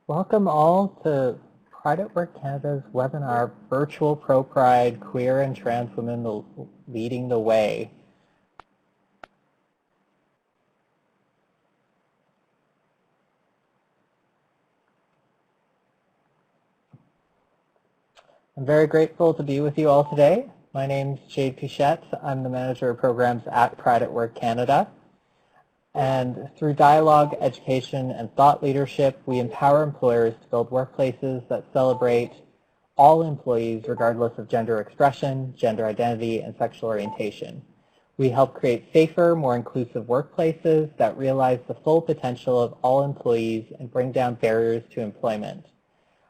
Welcome all to Pride at Work Canada's webinar, Virtual ProPride, Queer and Trans Women Leading the Way. I'm very grateful to be with you all today. My name is Jade Pichette. I'm the Manager of Programs at Pride at Work Canada. And through dialogue, education, and thought leadership, we empower employers to build workplaces that celebrate all employees regardless of gender expression, gender identity, and sexual orientation. We help create safer, more inclusive workplaces that realize the full potential of all employees and bring down barriers to employment.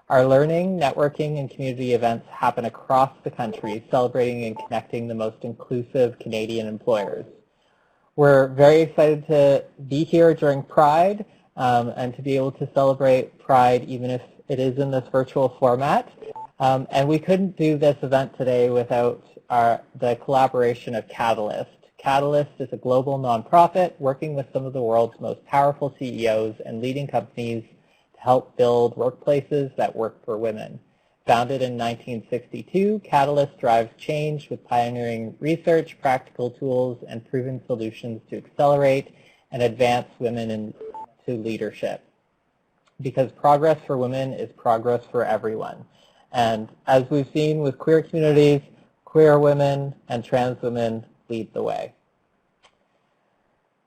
Our learning, networking, and community events happen across the country, celebrating and connecting the most inclusive Canadian employers. We're very excited to be here during Pride and to be able to celebrate Pride even if it is in this virtual format. And we couldn't do this event today without the collaboration of Catalyst. Catalyst is a global nonprofit working with some of the world's most powerful CEOs and leading companies to help build workplaces that work for women. Founded in 1962, Catalyst drives change with pioneering research, practical tools, and proven solutions to accelerate and advance women into leadership. Because progress for women is progress for everyone. And as we've seen with queer communities, queer women and trans women lead the way.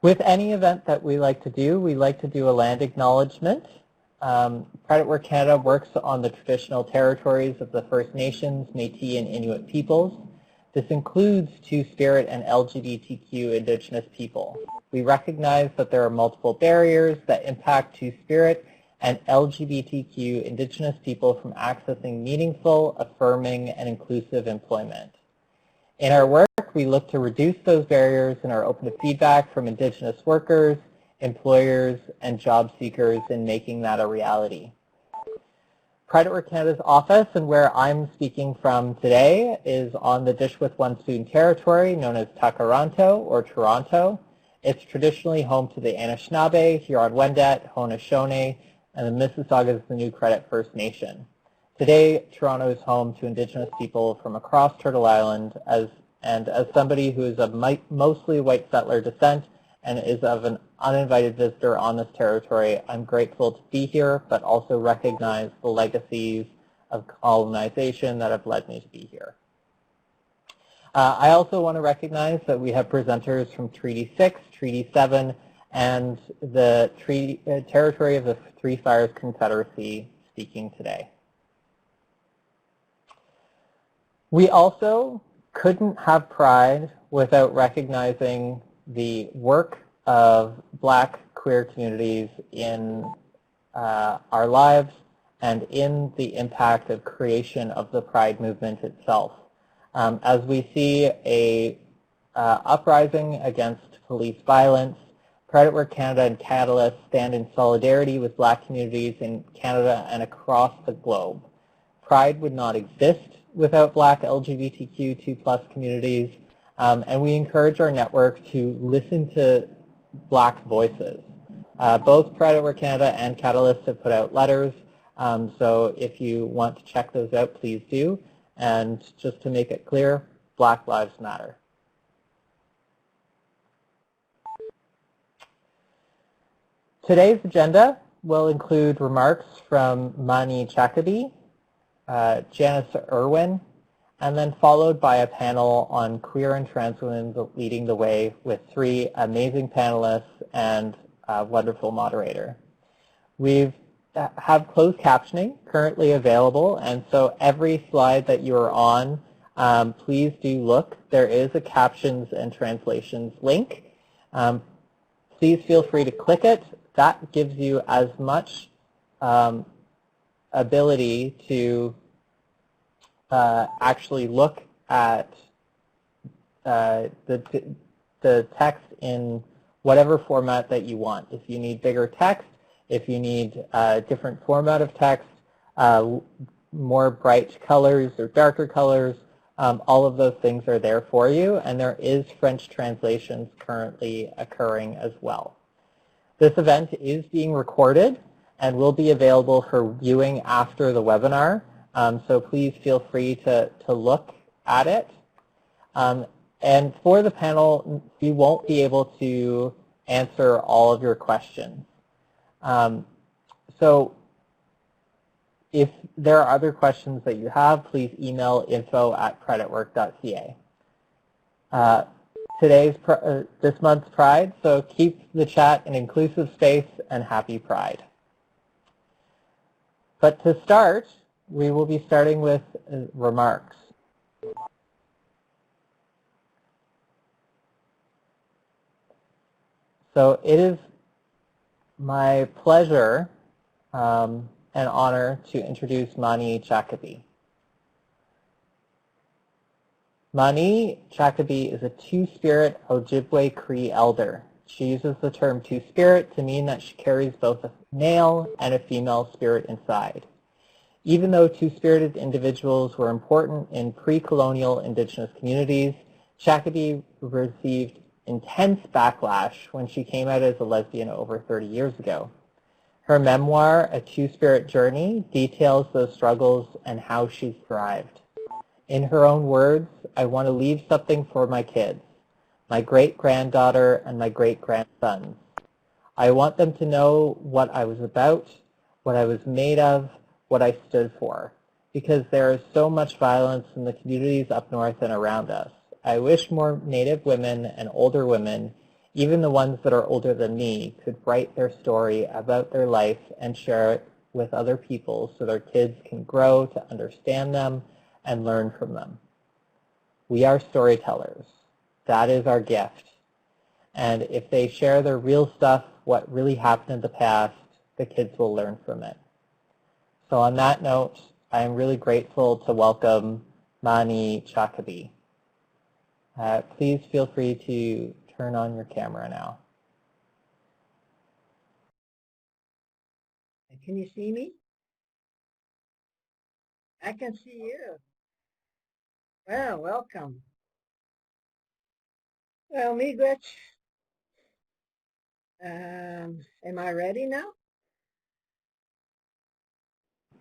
With any event that we like to do a land acknowledgement. Pride at Work Canada works on the traditional territories of the First Nations, Métis, and Inuit peoples. This includes Two-Spirit and LGBTQ Indigenous people. We recognize that there are multiple barriers that impact Two-Spirit and LGBTQ Indigenous people from accessing meaningful, affirming, and inclusive employment. In our work, we look to reduce those barriers and are open to feedback from Indigenous workers, employers, and job seekers in making that a reality. Pride at Work Canada's office, and where I'm speaking from today, is on the Dish with One Spoon territory known as Takaranto or Toronto. It's traditionally home to the Anishinaabe, Huron-Wendat, Haudenosaunee, and the Mississaugas, the New Credit First Nation. Today, Toronto is home to Indigenous people from across Turtle Island, as somebody who is of mostly white settler descent and is of an uninvited visitor on this territory, I'm grateful to be here, but also recognize the legacies of colonization that have led me to be here. I also want to recognize that we have presenters from Treaty 6, Treaty 7, and the territory of the Three Fires Confederacy speaking today. We also couldn't have Pride without recognizing the work of Black queer communities in our lives and in the impact of creation of the Pride movement itself. As we see a uprising against police violence, Pride at Work Canada and Catalyst stand in solidarity with Black communities in Canada and across the globe. Pride would not exist without Black LGBTQ2+ communities, and we encourage our network to listen to Black voices. Both Pride at Work Canada and Catalyst have put out letters, so if you want to check those out, please do. And just to make it clear, Black Lives Matter. Today's agenda will include remarks from Ma-Nee Chacaby, Janis Irwin, and then followed by a panel on queer and trans women leading the way with three amazing panelists and a wonderful moderator. We have closed captioning currently available, and so every slide that you are on, please do look. There is a captions and translations link. Please feel free to click it. That gives you as much ability to actually look at the text in whatever format that you want. If you need bigger text, if you need a different format of text, more bright colors or darker colors, all of those things are there for you, and there is French translations currently occurring as well. This event is being recorded, and will be available for viewing after the webinar. So please feel free to look at it. And for the panel, we won't be able to answer all of your questions. So if there are other questions that you have, please email info@creditwork.ca. This month's Pride, so keep the chat an inclusive space, and happy Pride. But to start, we will be starting with remarks. So it is my pleasure and honor to introduce Ma-Nee Chacaby. Ma-Nee Chacaby is a Two-Spirit Ojibwe Cree elder. She uses the term Two-Spirit to mean that she carries both a male and a female spirit inside. Even though two-spirited individuals were important in pre-colonial Indigenous communities, Chacaby received intense backlash when she came out as a lesbian over 30 years ago. Her memoir, A Two-Spirit Journey, details those struggles and how she thrived. In her own words, I want to leave something for my kids, my great-granddaughter and my great-grandsons. I want them to know what I was about, what I was made of, what I stood for, because there is so much violence in the communities up north and around us. I wish more Native women and older women, even the ones that are older than me, could write their story about their life and share it with other people so their kids can grow to understand them and learn from them. We are storytellers. That is our gift. And if they share their real stuff, what really happened in the past, the kids will learn from it. So on that note, I am really grateful to welcome Ma-Nee Chacaby. Please feel free to turn on your camera now. Can you see me? I can see you. Well, welcome. Well, Miigwech, am I ready now?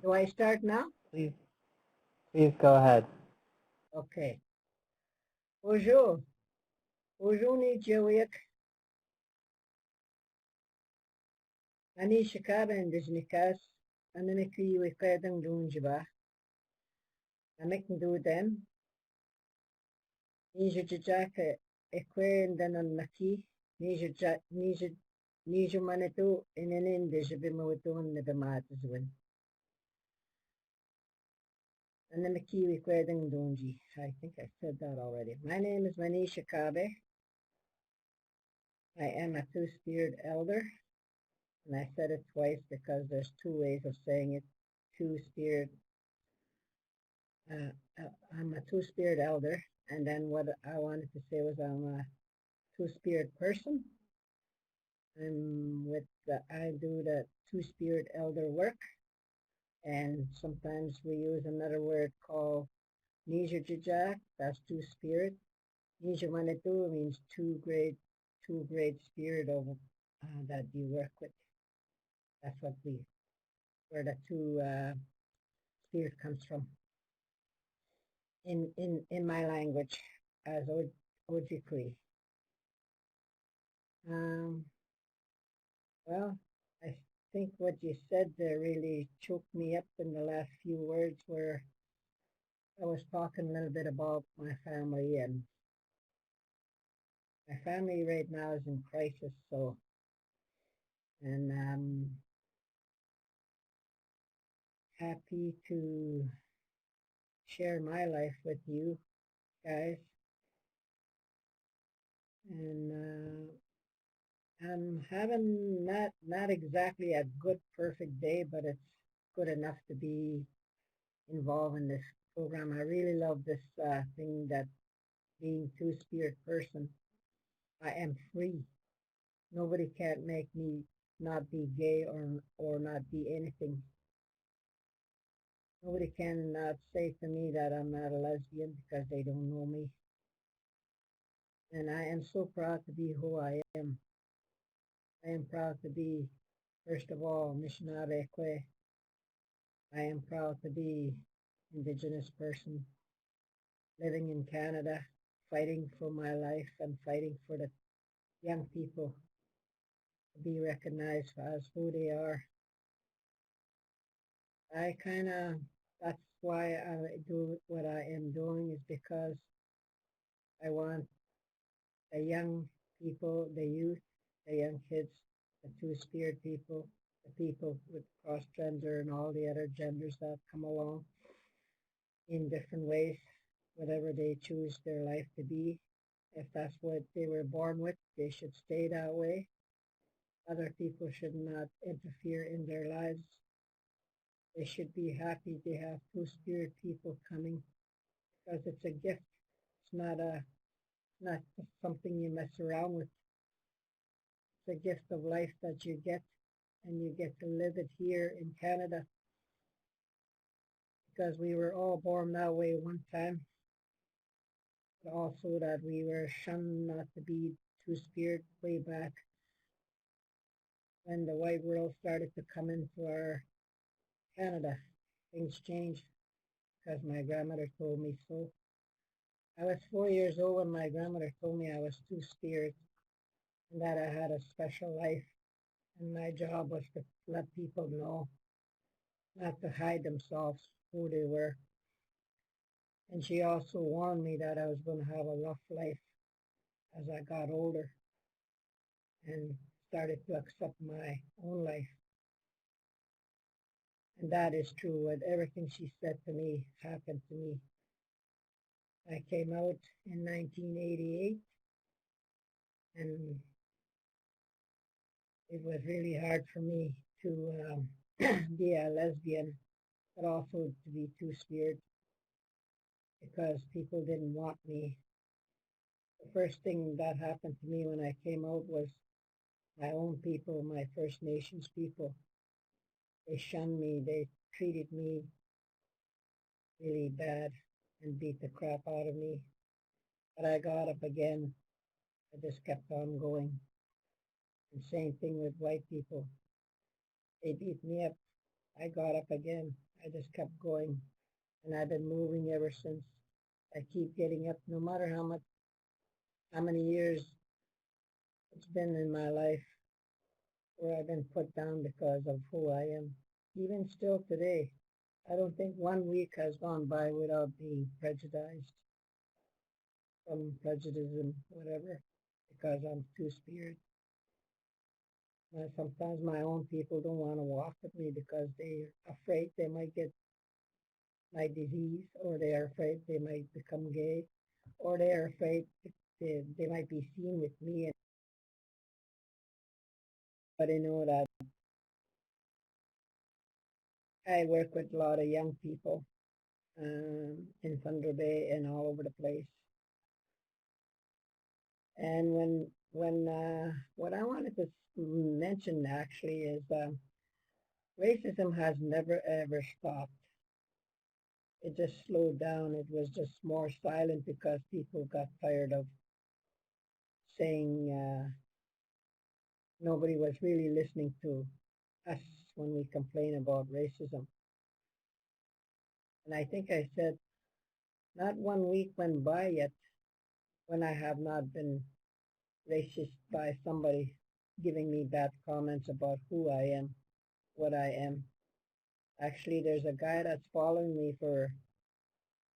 Do I start now? Please go ahead. Okay. Bonjour. Bonjour, Nijiwik. Ma-Nee Chacaby and Dijnikas. And then if you require them doing Jiba. I make them do them. Nija Jaka Equine then on Naki. Nija Manitou in an Indijabimawatu and the Matas win. And then the Kiwi Kwedding Dunji. I think I said that already. My name is Ma-Nee Chacaby. I am a Two-Spirit elder. And I said it twice because there's two ways of saying it. Two-Spirit. I'm a Two-Spirit elder. And then what I wanted to say was I'm a Two-Spirit person. I do the Two-Spirit elder work. And sometimes we use another word called Nija Jijak, that's Two-Spirit. Nija Manitou means two great spirit of that you work with. That's where the two spirit comes from. In my language as Ojibwe. Well, I think what you said there really choked me up in the last few words where I was talking a little bit about my family, and my family right now is in crisis, so, and I'm happy to share my life with you guys. And I'm having not exactly a good perfect day, but it's good enough to be involved in this program. I really love this thing that being Two-Spirit person, I am free. Nobody can make me not be gay or not be anything. Nobody can say to me that I'm not a lesbian because they don't know me. And I am so proud to be who I am. I am proud to be First of all, Missionary Kwe, I am proud to be Indigenous person living in Canada, fighting for my life and fighting for the young people to be recognized as who they are. That's why I do what I am doing, is because I want the young people, the youth, the young kids, the two-spirit people, the people with cross-gender and all the other genders that come along in different ways, whatever they choose their life to be. If that's what they were born with, they should stay that way. Other people should not interfere in their lives. They should be happy they have two-spirit people coming, because it's a gift. It's not just something you mess around with. It's a gift of life that you get, and you get to live it here in Canada, because we were all born that way one time, but also that we were shunned not to be two-spirit way back when the white world started to come into our Canada. Things changed because my grandmother told me so. I was 4 years old when my grandmother told me I was two-spirit and that I had a special life, and my job was to let people know, not to hide themselves who they were. And she also warned me that I was going to have a rough life as I got older and started to accept my own life. And that is true. With everything she said to me happened to me. I came out in 1988, and it was really hard for me to be a lesbian, but also to be two-spirit, because people didn't want me. The first thing that happened to me when I came out was my own people, my First Nations people. They shunned me. They treated me really bad and beat the crap out of me. But I got up again. I just kept on going. And same thing with white people. They beat me up. I got up again. I just kept going. And I've been moving ever since. I keep getting up, no matter how many years it's been in my life where I've been put down because of who I am. Even still today, I don't think 1 week has gone by without being prejudiced from prejudice, whatever, because I'm two-spirit. Sometimes my own people don't want to walk with me because they're afraid they might get my disease, or they are afraid they might become gay, or they are afraid they might be seen with me. But I know that I work with a lot of young people in Thunder Bay and all over the place. And what I wanted to mention actually is racism has never ever stopped. It just slowed down. It was just more silent because people got tired of saying nobody was really listening to us when we complain about racism. And I think I said not 1 week went by yet when I have not been racist by somebody giving me bad comments about who I am, what I am. Actually, there's a guy that's following me for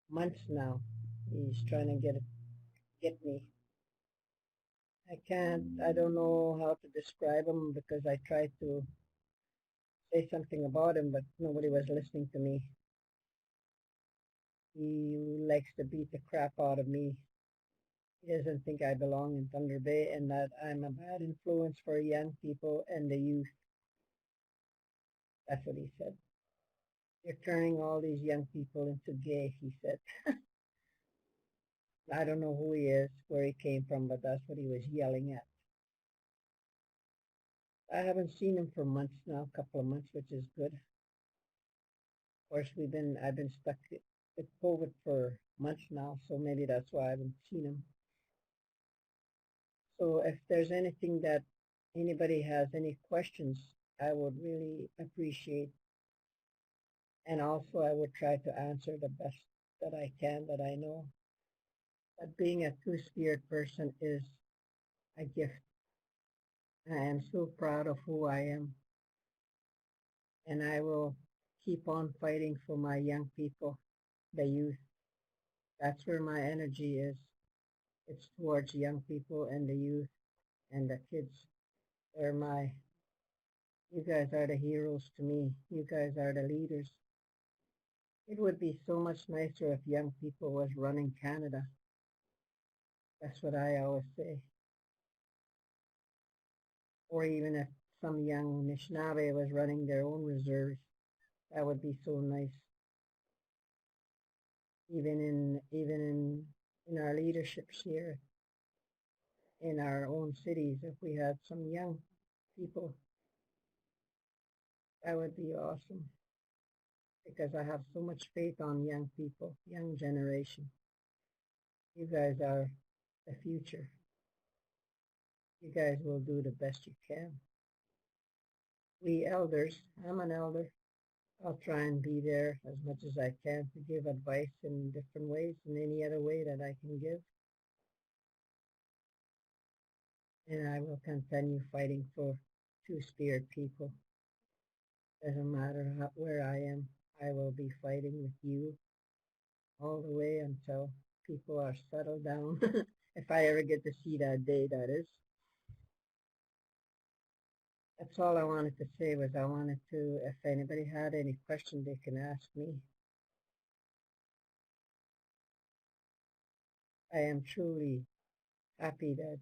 months now. He's trying to get me. I don't know how to describe him, because I tried to say something about him, but nobody was listening to me. He likes to beat the crap out of me. He doesn't think I belong in Thunder Bay and that I'm a bad influence for young people and the youth. That's what he said. You're turning all these young people into gay, he said. I don't know who he is, where he came from, but that's what he was yelling at. I haven't seen him for months now, a couple of months, which is good. Of course, I've been stuck with COVID for months now, so maybe that's why I haven't seen him. So if there's anything that anybody has any questions I would really appreciate. And also I would try to answer the best that I can, that I know. But being a two-spirit person is a gift. I am so proud of who I am. And I will keep on fighting for my young people, the youth. That's where my energy is. It's towards young people and the youth and the kids. You guys are the heroes to me. You guys are the leaders. It would be so much nicer if young people was running Canada. That's what I always say. Or even if some young Anishinaabe was running their own reserves, that would be so nice. Even in our leaderships here, in our own cities, if we had some young people, that would be awesome. Because I have so much faith on young people, young generation. You guys are the future. You guys will do the best you can. We elders, I'm an elder, I'll try and be there as much as I can to give advice in different ways, in any other way that I can give. And I will continue fighting for two-spirit people. Doesn't matter where I am, I will be fighting with you all the way until people are settled down. If I ever get to see that day, that is. That's all I wanted to say. Was I wanted to, if anybody had any questions, they can ask me. I am truly happy that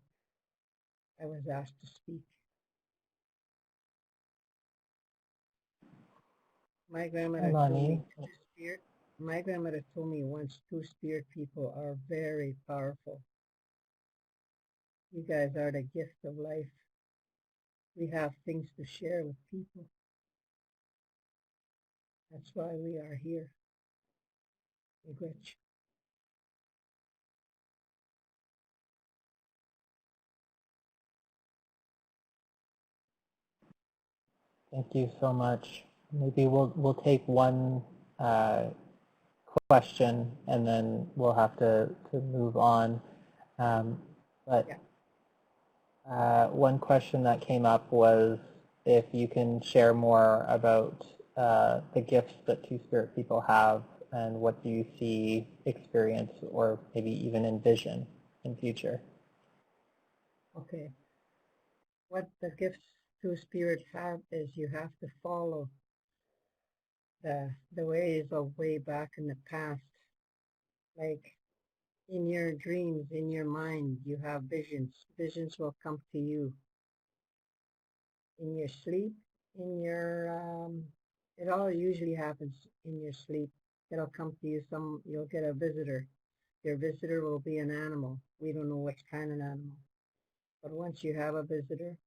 I was asked to speak. My grandmother told me two-spirit. My grandmother told me once, two-spirit people are very powerful. You guys are the gift of life. We have things to share with people. That's why we are here. Miigwech. Thank you so much. Maybe we'll take one question and then we'll have to move on. But one question that came up was if you can share more about the gifts that two-spirit people have and what do you see, experience, or maybe even envision in future. Okay. What the gifts two-spirit have is you have to follow the ways of way back in the past. Like in your dreams, in your mind, you have visions. Visions will come to you in your sleep, it all usually happens in your sleep. It'll come to you, you'll get a visitor. Your visitor will be an animal. We don't know which kind of animal. But once you have a visitor,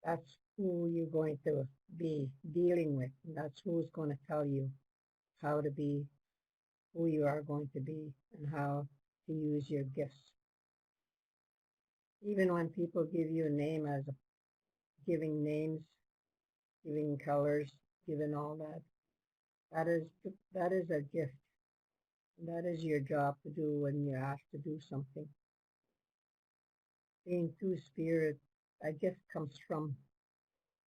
that's who you're going to be dealing with. That's who's going to tell you how to be, who you are going to be, and how to use your gifts. Even when people give you a name giving names, giving colors, giving all that, that is a gift. That is your job to do when you're asked to do something. Being two-spirit, a gift comes from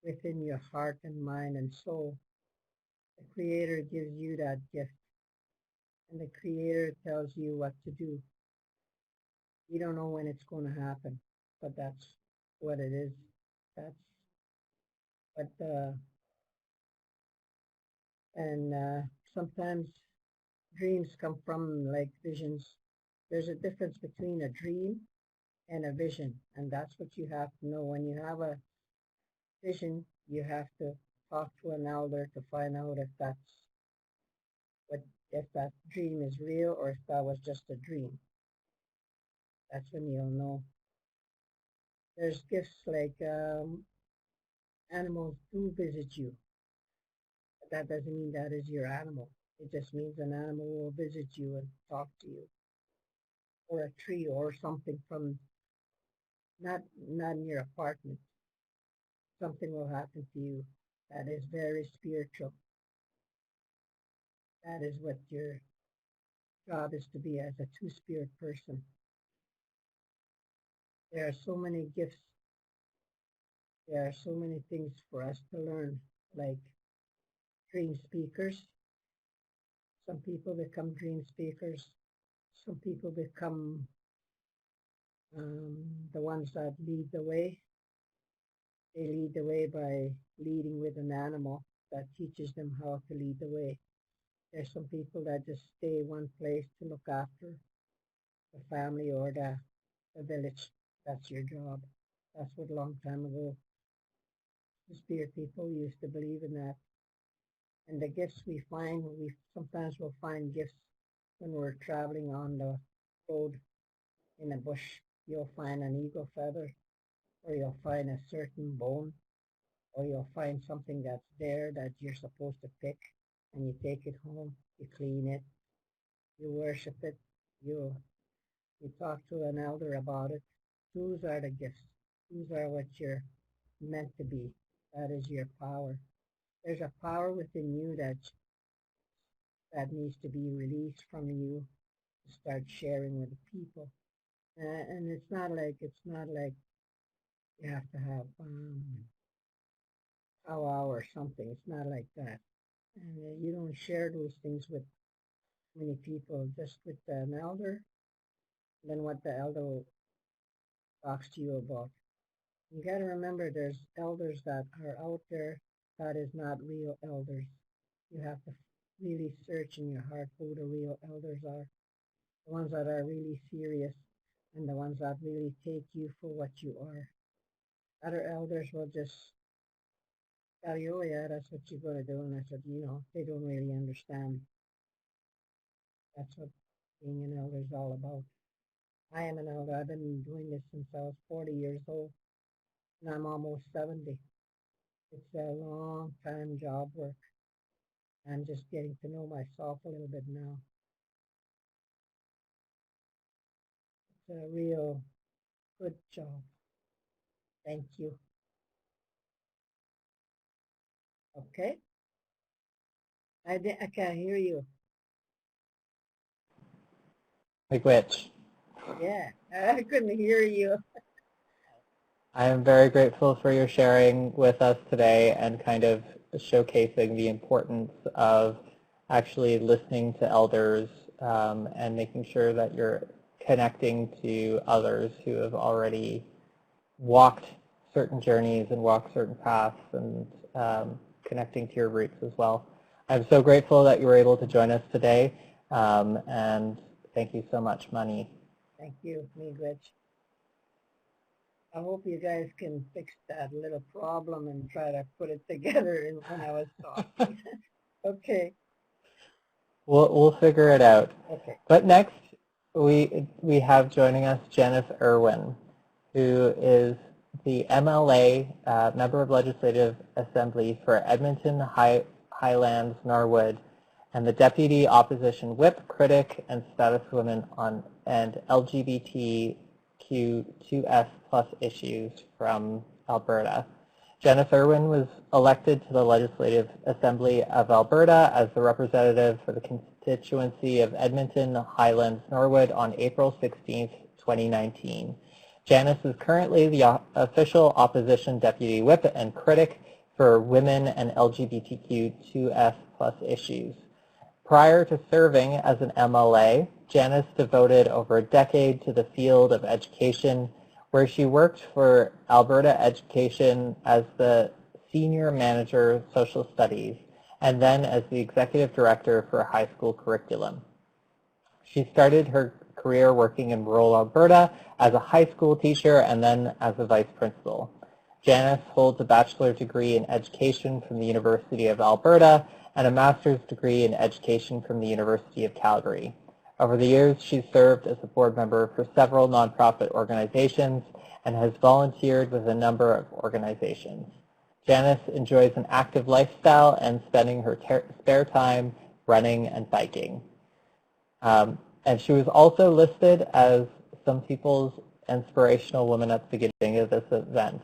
within your heart and mind and soul. The Creator gives you that gift, and the Creator tells you what to do. You don't know when it's going to happen, but that's what it is. Sometimes dreams come from like visions. There's a difference between a dream and a vision, and that's what you have to know. When you have a vision, you have to talk to an elder to find out if that dream is real or if that was just a dream. That's when you'll know. There's gifts like animals do visit you, but that doesn't mean that is your animal. It just means an animal will visit you and talk to you, or a tree or something from not in your apartment. something will happen to you that is very spiritual. That is what your job is to be as a two-spirit person. There are so many gifts. There are so many things for us to learn, like dream speakers. Some people become dream speakers. Some people become the ones that lead the way. They lead the way by leading with an animal that teaches them how to lead the way. There's some people that just stay one place to look after the family or the village. That's your job. That's what a long time ago the spirit people used to believe in that. And the gifts we find, we sometimes will find gifts when we're traveling on the road in a bush. You'll find an eagle feather, or you'll find a certain bone, or you'll find something that's there that you're supposed to pick, and you take it home, you clean it, you worship it, you talk to an elder about it. Those are the gifts. Those are what you're meant to be. That is your power. There's a power within you that needs to be released from you to start sharing with the people. And it's not like you have to have powwow or something. It's not like that. And you don't share those things with many people, just with an elder, then what the elder talks to you about. You got to remember there's elders that are out there that is not real elders. You have to really search in your heart who the real elders are. The ones that are really serious and the ones that really take you for what you are. Other elders will just tell you, oh yeah, that's what you're going to do. And I said, they don't really understand. That's what being an elder is all about. I am an elder. I've been doing this since I was 40 years old, and I'm almost 70. It's a long time job work. I'm just getting to know myself a little bit now. It's a real good job. Thank you. Okay. I can't hear you. Like which? Yeah, I couldn't hear you. I am very grateful for your sharing with us today and kind of showcasing the importance of actually listening to elders and making sure that you're connecting to others who have already walked certain journeys and walked certain paths and connecting to your roots as well. I'm so grateful that you were able to join us today, and thank you so much, Ma-Nee. Thank you, Miigwech. I hope you guys can fix that little problem and try to put it together when I was talking. Okay. We'll figure it out. Okay. But next, we have joining us Janis Irwin, who is the MLA, Member of Legislative Assembly for Edmonton-Highlands-Norwood, and the Deputy Opposition Whip, Critic, and Status Women on and LGBTQ2S+ issues from Alberta. Janis Irwin was elected to the Legislative Assembly of Alberta as the representative for the constituency of Edmonton-Highlands-Norwood on April 16, 2019. Janis is currently the official opposition deputy whip and critic for women and LGBTQ2S+ issues. Prior to serving as an MLA, Janis devoted over a decade to the field of education, where she worked for Alberta Education as the Senior Manager of Social Studies and then as the Executive Director for high school curriculum. She started her career working in rural Alberta as a high school teacher and then as a vice principal. Janis holds a bachelor's degree in education from the University of Alberta and a master's degree in education from the University of Calgary. Over the years, she's served as a board member for several nonprofit organizations and has volunteered with a number of organizations. Janis enjoys an active lifestyle and spending her spare time running and biking. And she was also listed as some people's inspirational woman at the beginning of this event.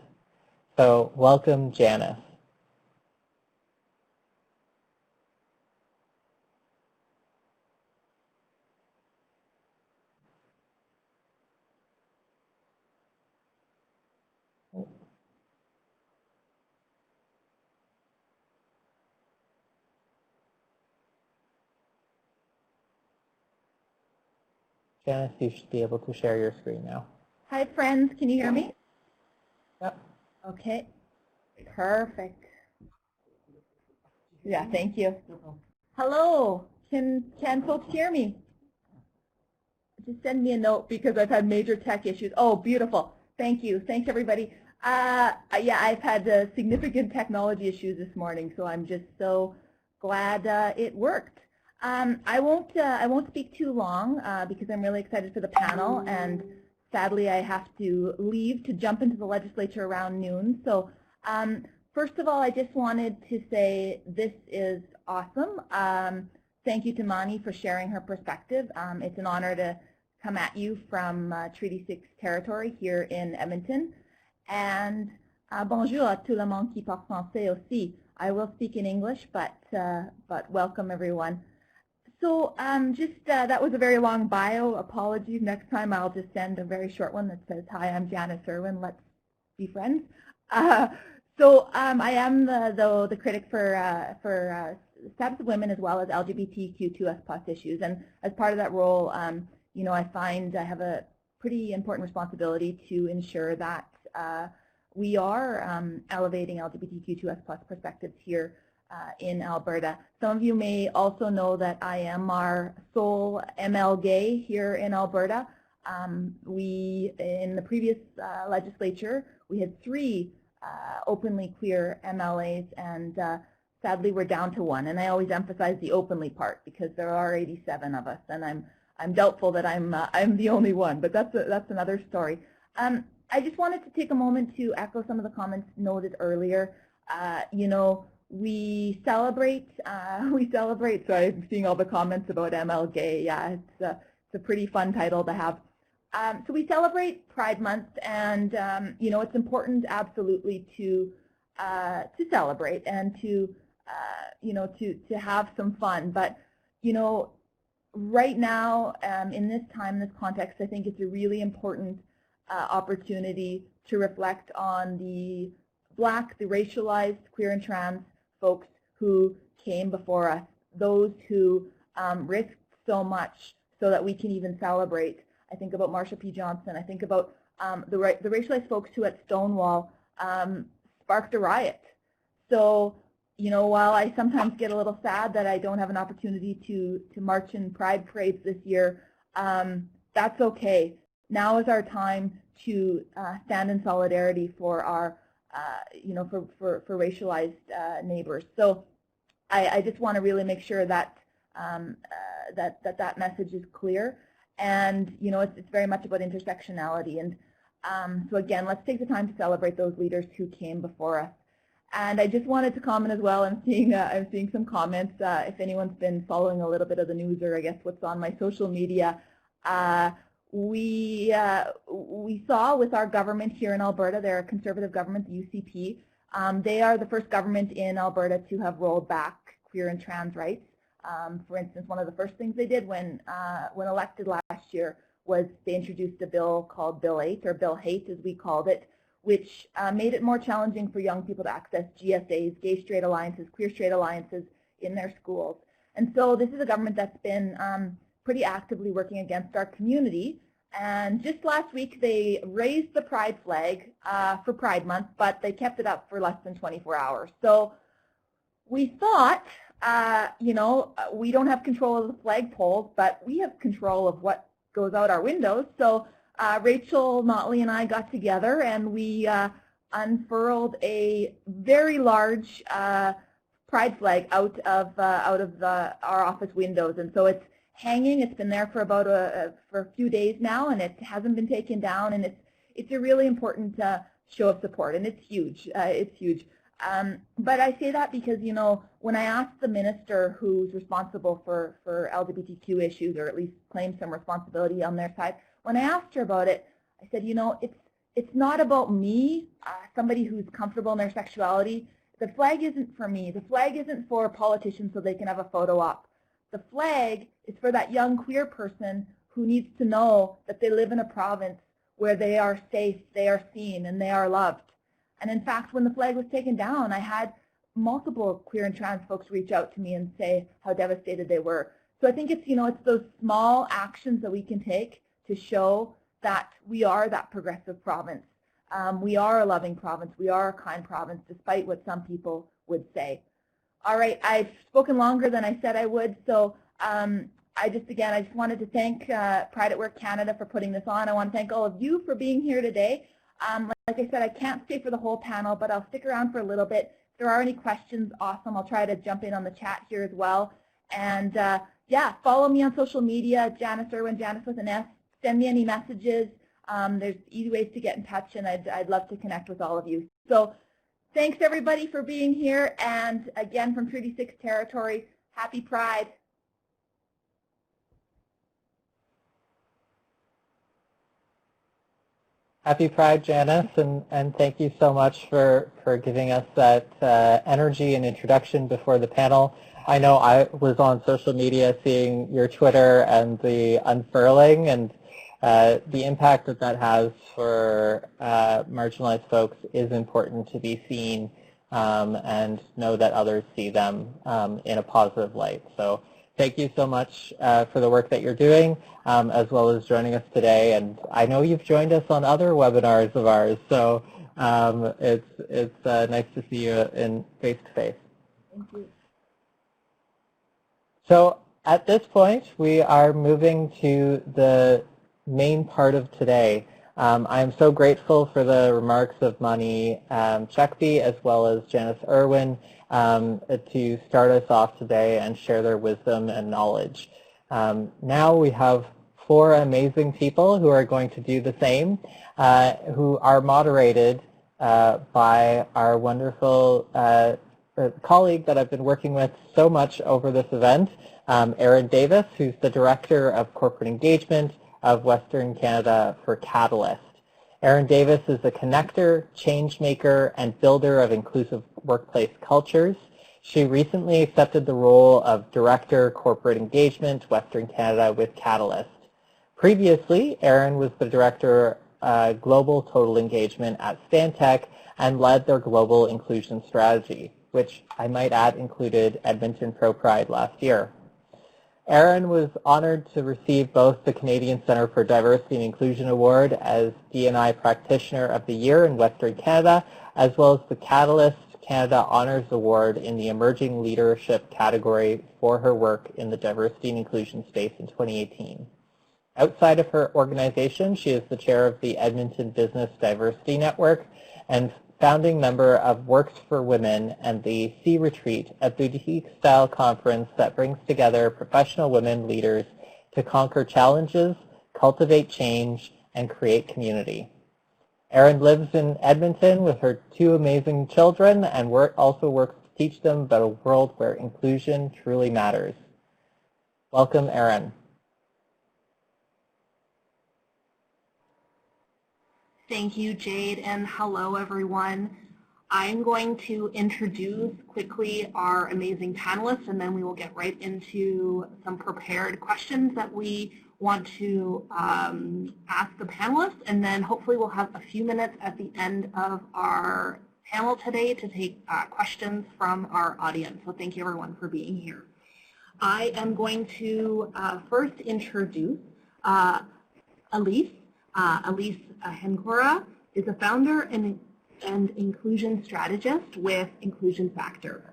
So welcome, Janis. Janis, you should be able to share your screen now. Hi, friends. Can you hear me? Yep. Okay. Perfect. Yeah, thank you. Hello. Can folks hear me? Just send me a note because I've had major tech issues. Oh, beautiful. Thank you. Thanks, everybody. Yeah, I've had significant technology issues this morning, so I'm just so glad it worked. I won't speak too long because I'm really excited for the panel, and sadly I have to leave to jump into the legislature around noon. So first of all, I just wanted to say this is awesome. Thank you to Ma-Nee for sharing her perspective. It's an honor to come at you from Treaty 6 territory here in Edmonton. And bonjour à tout le monde qui parle français aussi. I will speak in English, but welcome everyone. So that was a very long bio. Apologies. Next time I'll just send a very short one that says, hi, I'm Janis Irwin. Let's be friends. So I am the critic for status of women as well as LGBTQ2S+ issues. And as part of that role, you know, I find I have a pretty important responsibility to ensure that we are elevating LGBTQ2S+ perspectives here in Alberta. Some of you may also know that I am our sole ML gay here in Alberta. We, in the previous legislature, we had 3 openly queer MLAs, and sadly we're down to 1. And I always emphasize the openly part because there are 87 of us, and I'm doubtful that I'm the only one, but that's another story. I just wanted to take a moment to echo some of the comments noted earlier. You know, we celebrate, so I'm seeing all the comments about ML gay. Yeah, it's a pretty fun title to have. So we celebrate Pride Month, and you know, it's important absolutely to celebrate and to you know, to have some fun. But you know, right now in this time, this context, I think it's a really important opportunity to reflect on the Black, the racialized, queer and trans folks who came before us, those who risked so much so that we can even celebrate. I think about Marsha P. Johnson. I think about the racialized folks who at Stonewall sparked a riot. So, you know, while I sometimes get a little sad that I don't have an opportunity to march in Pride parades this year, that's okay. Now is our time to stand in solidarity for our you know, for racialized neighbors. So I just want to really make sure that that message is clear. And you know, it's very much about intersectionality. And so again, let's take the time to celebrate those leaders who came before us. And I just wanted to comment as well. I'm seeing some comments. If anyone's been following a little bit of the news, or I guess what's on my social media, we saw with our government here in Alberta, they're a conservative government, the UCP. They are the first government in Alberta to have rolled back queer and trans rights. For instance, one of the first things they did when elected last year was they introduced a bill called Bill 8, or Bill Hate as we called it, which made it more challenging for young people to access GSAs, gay straight alliances, queer straight alliances in their schools. And so this is a government that's been pretty actively working against our community. And just last week they raised the pride flag for Pride Month, but they kept it up for less than 24 hours. So we thought, you know, we don't have control of the flagpoles, but we have control of what goes out our windows. So Rachel Notley and I got together and we unfurled a very large pride flag out of our office windows. And so it's hanging. It's been there for about for a few days now, and it hasn't been taken down. And it's a really important show of support, and it's huge. It's huge. But I say that because, you know, when I asked the minister who's responsible for LGBTQ issues, or at least claims some responsibility on their side, when I asked her about it, I said, you know, it's not about me, somebody who's comfortable in their sexuality. The flag isn't for me. The flag isn't for politicians so they can have a photo op. The flag is for that young queer person who needs to know that they live in a province where they are safe, they are seen, and they are loved. And in fact, when the flag was taken down, I had multiple queer and trans folks reach out to me and say how devastated they were. So I think it's, it's those small actions that we can take to show that we are that progressive province. We are a loving province. We are a kind province, despite what some people would say. All right, I've spoken longer than I said I would, so I just wanted to thank Pride at Work Canada for putting this on. I want to thank all of you for being here today. Like I said, I can't stay for the whole panel, but I'll stick around for a little bit. If there are any questions, awesome. I'll try to jump in on the chat here as well. And yeah, follow me on social media, Janis Irwin, Janis with an S. Send me any messages. There's easy ways to get in touch, and I'd love to connect with all of you. So thanks, everybody, for being here. And again, from Treaty 6 territory, happy Pride. Happy Pride, Janis, and thank you so much for giving us that energy and introduction before the panel. I know I was on social media seeing your Twitter and the unfurling, and the impact that has for marginalized folks is important to be seen and know that others see them in a positive light. So thank you so much for the work that you're doing, as well as joining us today. And I know you've joined us on other webinars of ours, so it's nice to see you in face-to-face. Thank you. So at this point, we are moving to the main part of today. I am so grateful for the remarks of Ma-Nee Chacaby as well as Janis Irwin to start us off today and share their wisdom and knowledge. Now we have 4 amazing people who are going to do the same, who are moderated by our wonderful colleague that I've been working with so much over this event, Erin Davis, who's the Director of Corporate Engagement of Western Canada for Catalyst. Erin Davis is a connector, change maker, and builder of inclusive workplace cultures. She recently accepted the role of Director Corporate Engagement Western Canada with Catalyst. Previously, Erin was the Director Global Total Engagement at Stantec and led their global inclusion strategy, which I might add included Edmonton ProPride last year. Erin was honored to receive both the Canadian Centre for Diversity and Inclusion Award as D&I Practitioner of the Year in Western Canada, as well as the Catalyst Canada Honours Award in the Emerging Leadership category for her work in the diversity and inclusion space in 2018. Outside of her organization, she is the chair of the Edmonton Business Diversity Network and founding member of Works for Women and the Sea Retreat, a boutique-style conference that brings together professional women leaders to conquer challenges, cultivate change, and create community. Erin lives in Edmonton with her 2 amazing children and also works to teach them about a world where inclusion truly matters. Welcome, Erin. Thank you, Jade, and hello, everyone. I'm going to introduce quickly our amazing panelists, and then we will get right into some prepared questions that we want to ask the panelists, and then hopefully we'll have a few minutes at the end of our panel today to take questions from our audience. So thank you, everyone, for being here. I am going to first introduce Elise. Elise Ahenkorah is a founder and inclusion strategist with Inclusion Factor.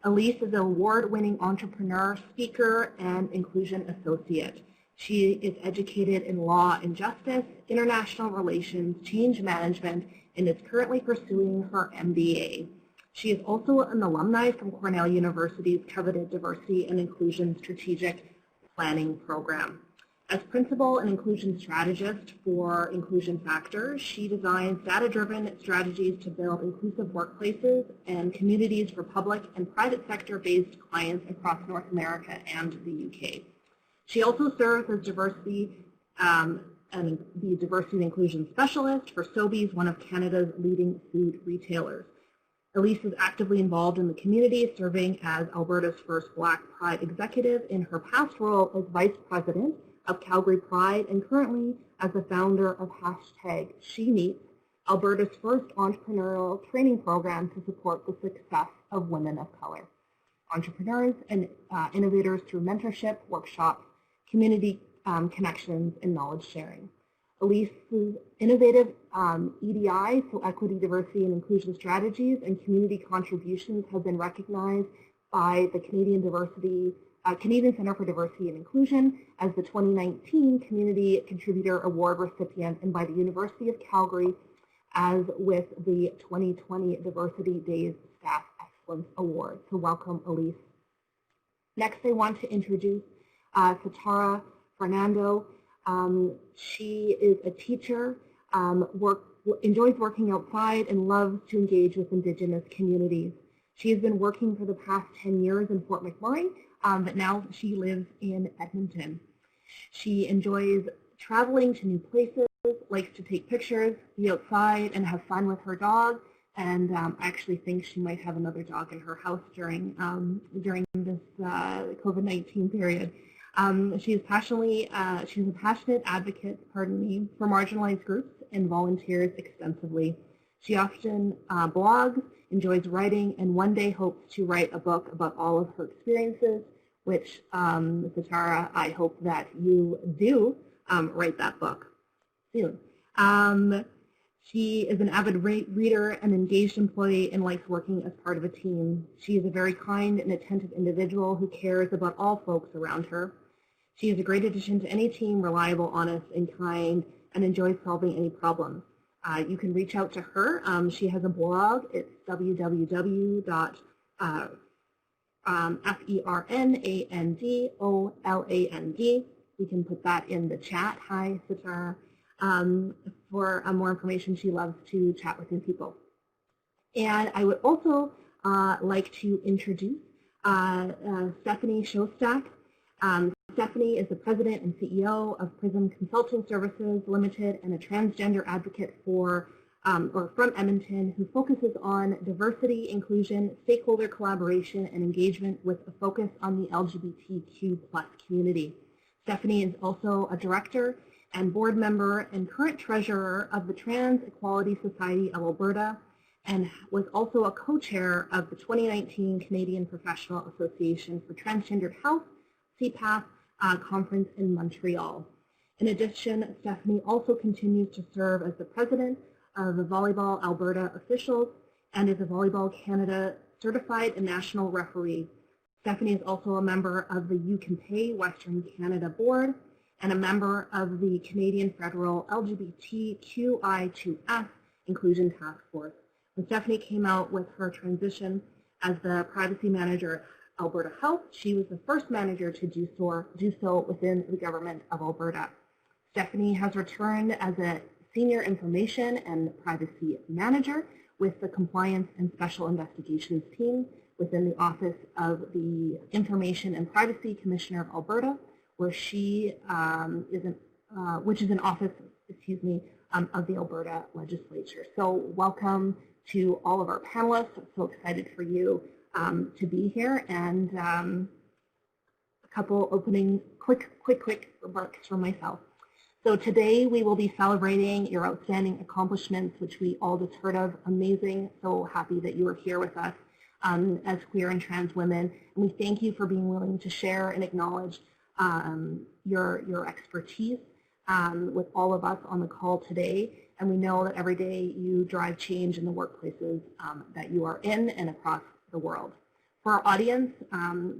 Elise is an award-winning entrepreneur, speaker, and inclusion associate. She is educated in law and justice, international relations, change management, and is currently pursuing her MBA. She is also an alumni from Cornell University's coveted Diversity and Inclusion Strategic Planning Program. As principal and inclusion strategist for Inclusion Factor, she designs data-driven strategies to build inclusive workplaces and communities for public and private sector-based clients across North America and the UK. She also serves as diversity and the Diversity and Inclusion Specialist for Sobeys, one of Canada's leading food retailers. Elise is actively involved in the community, serving as Alberta's first Black Pride executive in her past role as Vice President of Calgary Pride and currently as the founder of #SheMeets, Alberta's first entrepreneurial training program to support the success of women of color, entrepreneurs and innovators through mentorship, workshops, community connections, and knowledge sharing. Elise's innovative EDI, so equity, diversity, and inclusion strategies and community contributions have been recognized by the Canadian Centre for Diversity and Inclusion as the 2019 Community Contributor Award recipient and by the University of Calgary as with the 2020 Diversity Days Staff Excellence Award. So welcome, Elise. Next, I want to introduce Sithara Fernando. She is a teacher, enjoys working outside, and loves to engage with Indigenous communities. She has been working for the past 10 years in Fort McMurray, but now she lives in Edmonton. She enjoys traveling to new places, likes to take pictures, be outside, and have fun with her dog. And I actually think she might have another dog in her house during this COVID-19 period. She's a passionate advocate, for marginalized groups and volunteers extensively. She often blogs, enjoys writing, and one day hopes to write a book about all of her experiences, which, Sithara, I hope that you do write that book soon. She is an avid reader and engaged employee and likes working as part of a team. She is a very kind and attentive individual who cares about all folks around her. She is a great addition to any team, reliable, honest, and kind, and enjoys solving any problems. You can reach out to her. She has a blog. It's www.fernandoland. We can put that in the chat. Hi, Sithara. For more information, she loves to chat with new people. And I would also like to introduce Stephanie Shostak. Stephanie is the president and CEO of Prism Consulting Services Limited and a transgender advocate from Edmonton who focuses on diversity, inclusion, stakeholder collaboration, and engagement with a focus on the LGBTQ+ community. Stephanie is also a director and board member and current treasurer of the Trans Equality Society of Alberta and was also a co-chair of the 2019 Canadian Professional Association for Transgendered Health, CPAth, conference in Montreal. In addition, Stephanie also continues to serve as the president of the Volleyball Alberta Officials and is a Volleyball Canada certified and national referee. Stephanie is also a member of the You Can Pay Western Canada Board and a member of the Canadian Federal LGBTQI2S Inclusion Task Force. When Stephanie came out with her transition as the privacy manager at Alberta Health, she was the first manager to do so within the government of Alberta. Stephanie has returned as a senior information and privacy manager with the Compliance and Special Investigations team within the Office of the Information and Privacy Commissioner of Alberta, where she which is an office, of the Alberta Legislature. So welcome to all of our panelists. I'm so excited for you to be here, and a couple opening quick remarks from myself. So today we will be celebrating your outstanding accomplishments, which we all just heard of. Amazing. So happy that you are here with us as queer and trans women. And we thank you for being willing to share and acknowledge your expertise with all of us on the call today. And we know that every day you drive change in the workplaces that you are in and across the world. For our audience,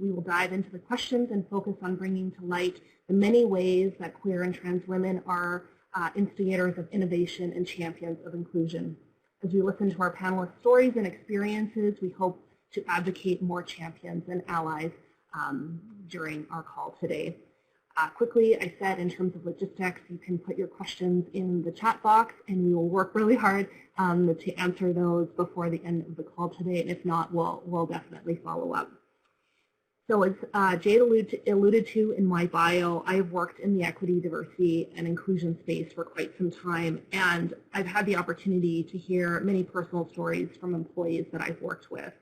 we will dive into the questions and focus on bringing to light the many ways that queer and trans women are instigators of innovation and champions of inclusion. As we listen to our panelists' stories and experiences, we hope to advocate more champions and allies during our call today. Quickly, I said in terms of logistics, you can put your questions in the chat box and we will work really hard to answer those before the end of the call today, and if not, we'll definitely follow up. So as Jade alluded to in my bio, I've worked in the equity, diversity, and inclusion space for quite some time, and I've had the opportunity to hear many personal stories from employees that I've worked with.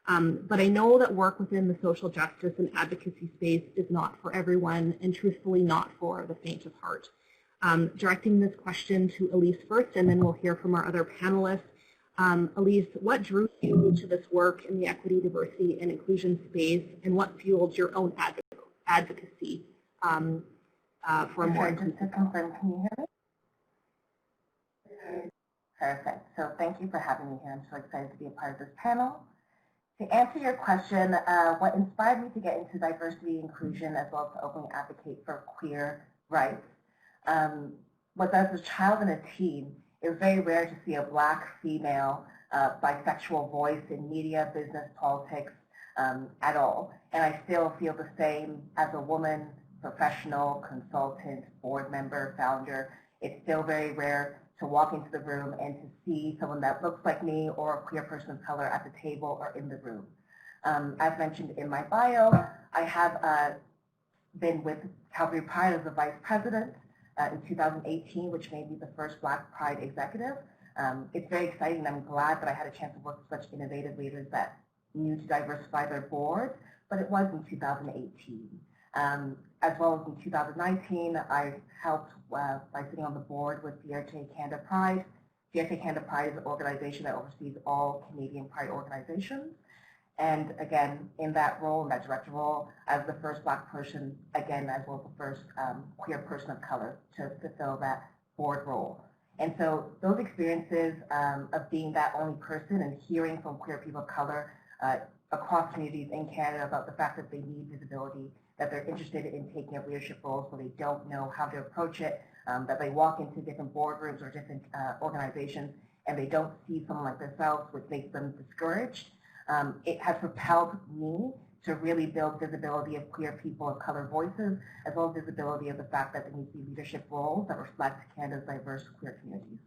But I know that work within the social justice and advocacy space is not for everyone, and truthfully not for the faint of heart. Directing this question to Elise first, and then we'll hear from our other panelists. Elise, what drew you to this work in the equity, diversity, and inclusion space, and what fueled your own advocacy for a more inclusive? Just to confirm, can you hear me? Perfect. So thank you for having me here. I'm so excited to be a part of this panel. To answer your question, what inspired me to get into diversity, inclusion, as well as to openly advocate for queer rights was as a child and a teen. It was very rare to see a Black female bisexual voice in media, business, politics at all. And I still feel the same as a woman, professional, consultant, board member, founder. It's still very rare to walk into the room and to see someone that looks like me or a queer person of color at the table or in the room. As mentioned in my bio, I have been with Calgary Pride as a vice president in 2018, which made me the first Black Pride executive. It's very exciting, and I'm glad that I had a chance to work with such innovative leaders that knew to diversify their board, but it was in 2018. As well as in 2019, I helped by sitting on the board with Fierté Canada Pride. Fierté Canada Pride is an organization that oversees all Canadian Pride organizations. And again, in that role, in that director role, as the first Black person, again, as well as the first queer person of color to fulfill that board role. And so those experiences of being that only person and hearing from queer people of color across communities in Canada about the fact that they need visibility, that they're interested in taking up leadership roles but they don't know how to approach it, that they walk into different boardrooms or different organizations and they don't see someone like themselves, which makes them discouraged. It has propelled me to really build visibility of queer people of color voices, as well as visibility of the fact that there needs to be leadership roles that reflect Canada's diverse queer communities.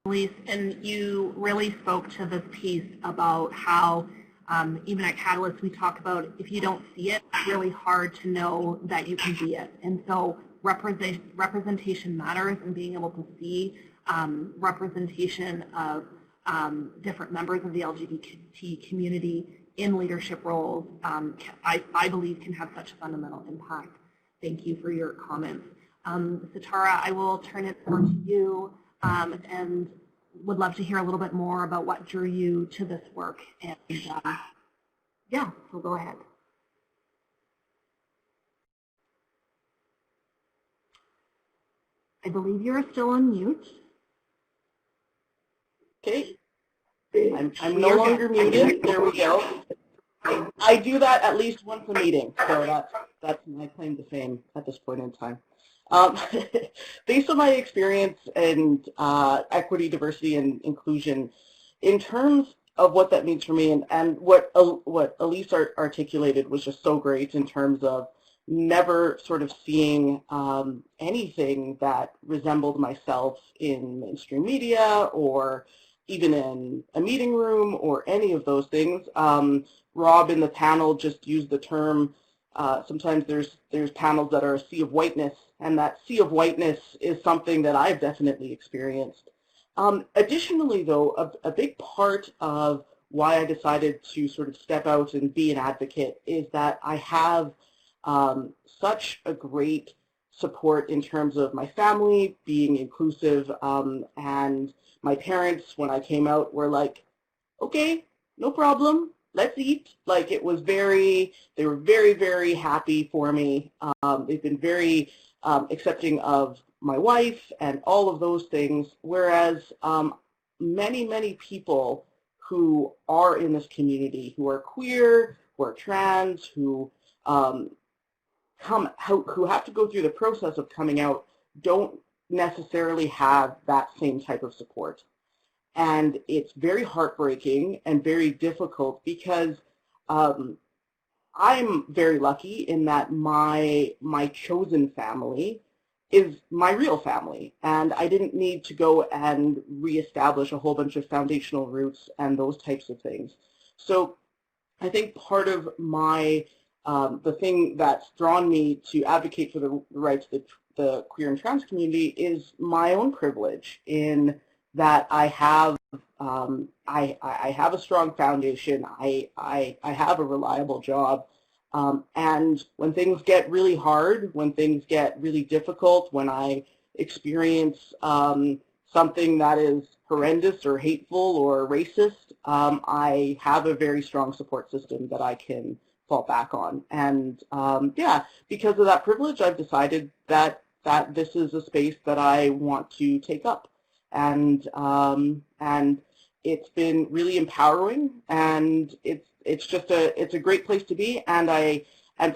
Elise, and you really spoke to this piece about how even at Catalyst we talk about if you don't see it, it's really hard to know that you can be it. And so representation matters, and being able to see representation of different members of the LGBT community in leadership roles, I believe can have such a fundamental impact. Thank you for your comments. Sithara, I will turn it over to you and would love to hear a little bit more about what drew you to this work. And yeah, so go ahead. I believe you're still on mute. Okay, I'm no longer muted. There we go. I do that at least once a meeting, so that's my claim to fame at this point in time. Based on my experience in equity, diversity, and inclusion, in terms of what that means for me, and what Elise articulated was just so great in terms of never sort of seeing anything that resembled myself in mainstream media or even in a meeting room or any of those things. Rob in the panel just used the term, sometimes there's panels that are a sea of whiteness, and that sea of whiteness is something that I've definitely experienced. Additionally, though, a big part of why I decided to sort of step out and be an advocate is that I have such a great support in terms of my family being inclusive, and my parents, when I came out, were like, okay, no problem, let's eat. Like, it was they were very, very happy for me. They've been very accepting of my wife and all of those things, whereas many, many people who are in this community, who are queer, who are trans, who have to go through the process of coming out, don't necessarily have that same type of support. And it's very heartbreaking and very difficult because I'm very lucky in that my chosen family is my real family, and I didn't need to go and reestablish a whole bunch of foundational roots and those types of things. So I think part of my the thing that's drawn me to advocate for the rights of the queer and trans community is my own privilege in that I have I have a strong foundation. I have a reliable job. And when things get really hard, when things get really difficult, when I experience something that is horrendous or hateful or racist, I have a very strong support system that I can fall back on. And yeah, because of that privilege, I've decided that this is a space that I want to take up. And it's been really empowering, and it's a great place to be. And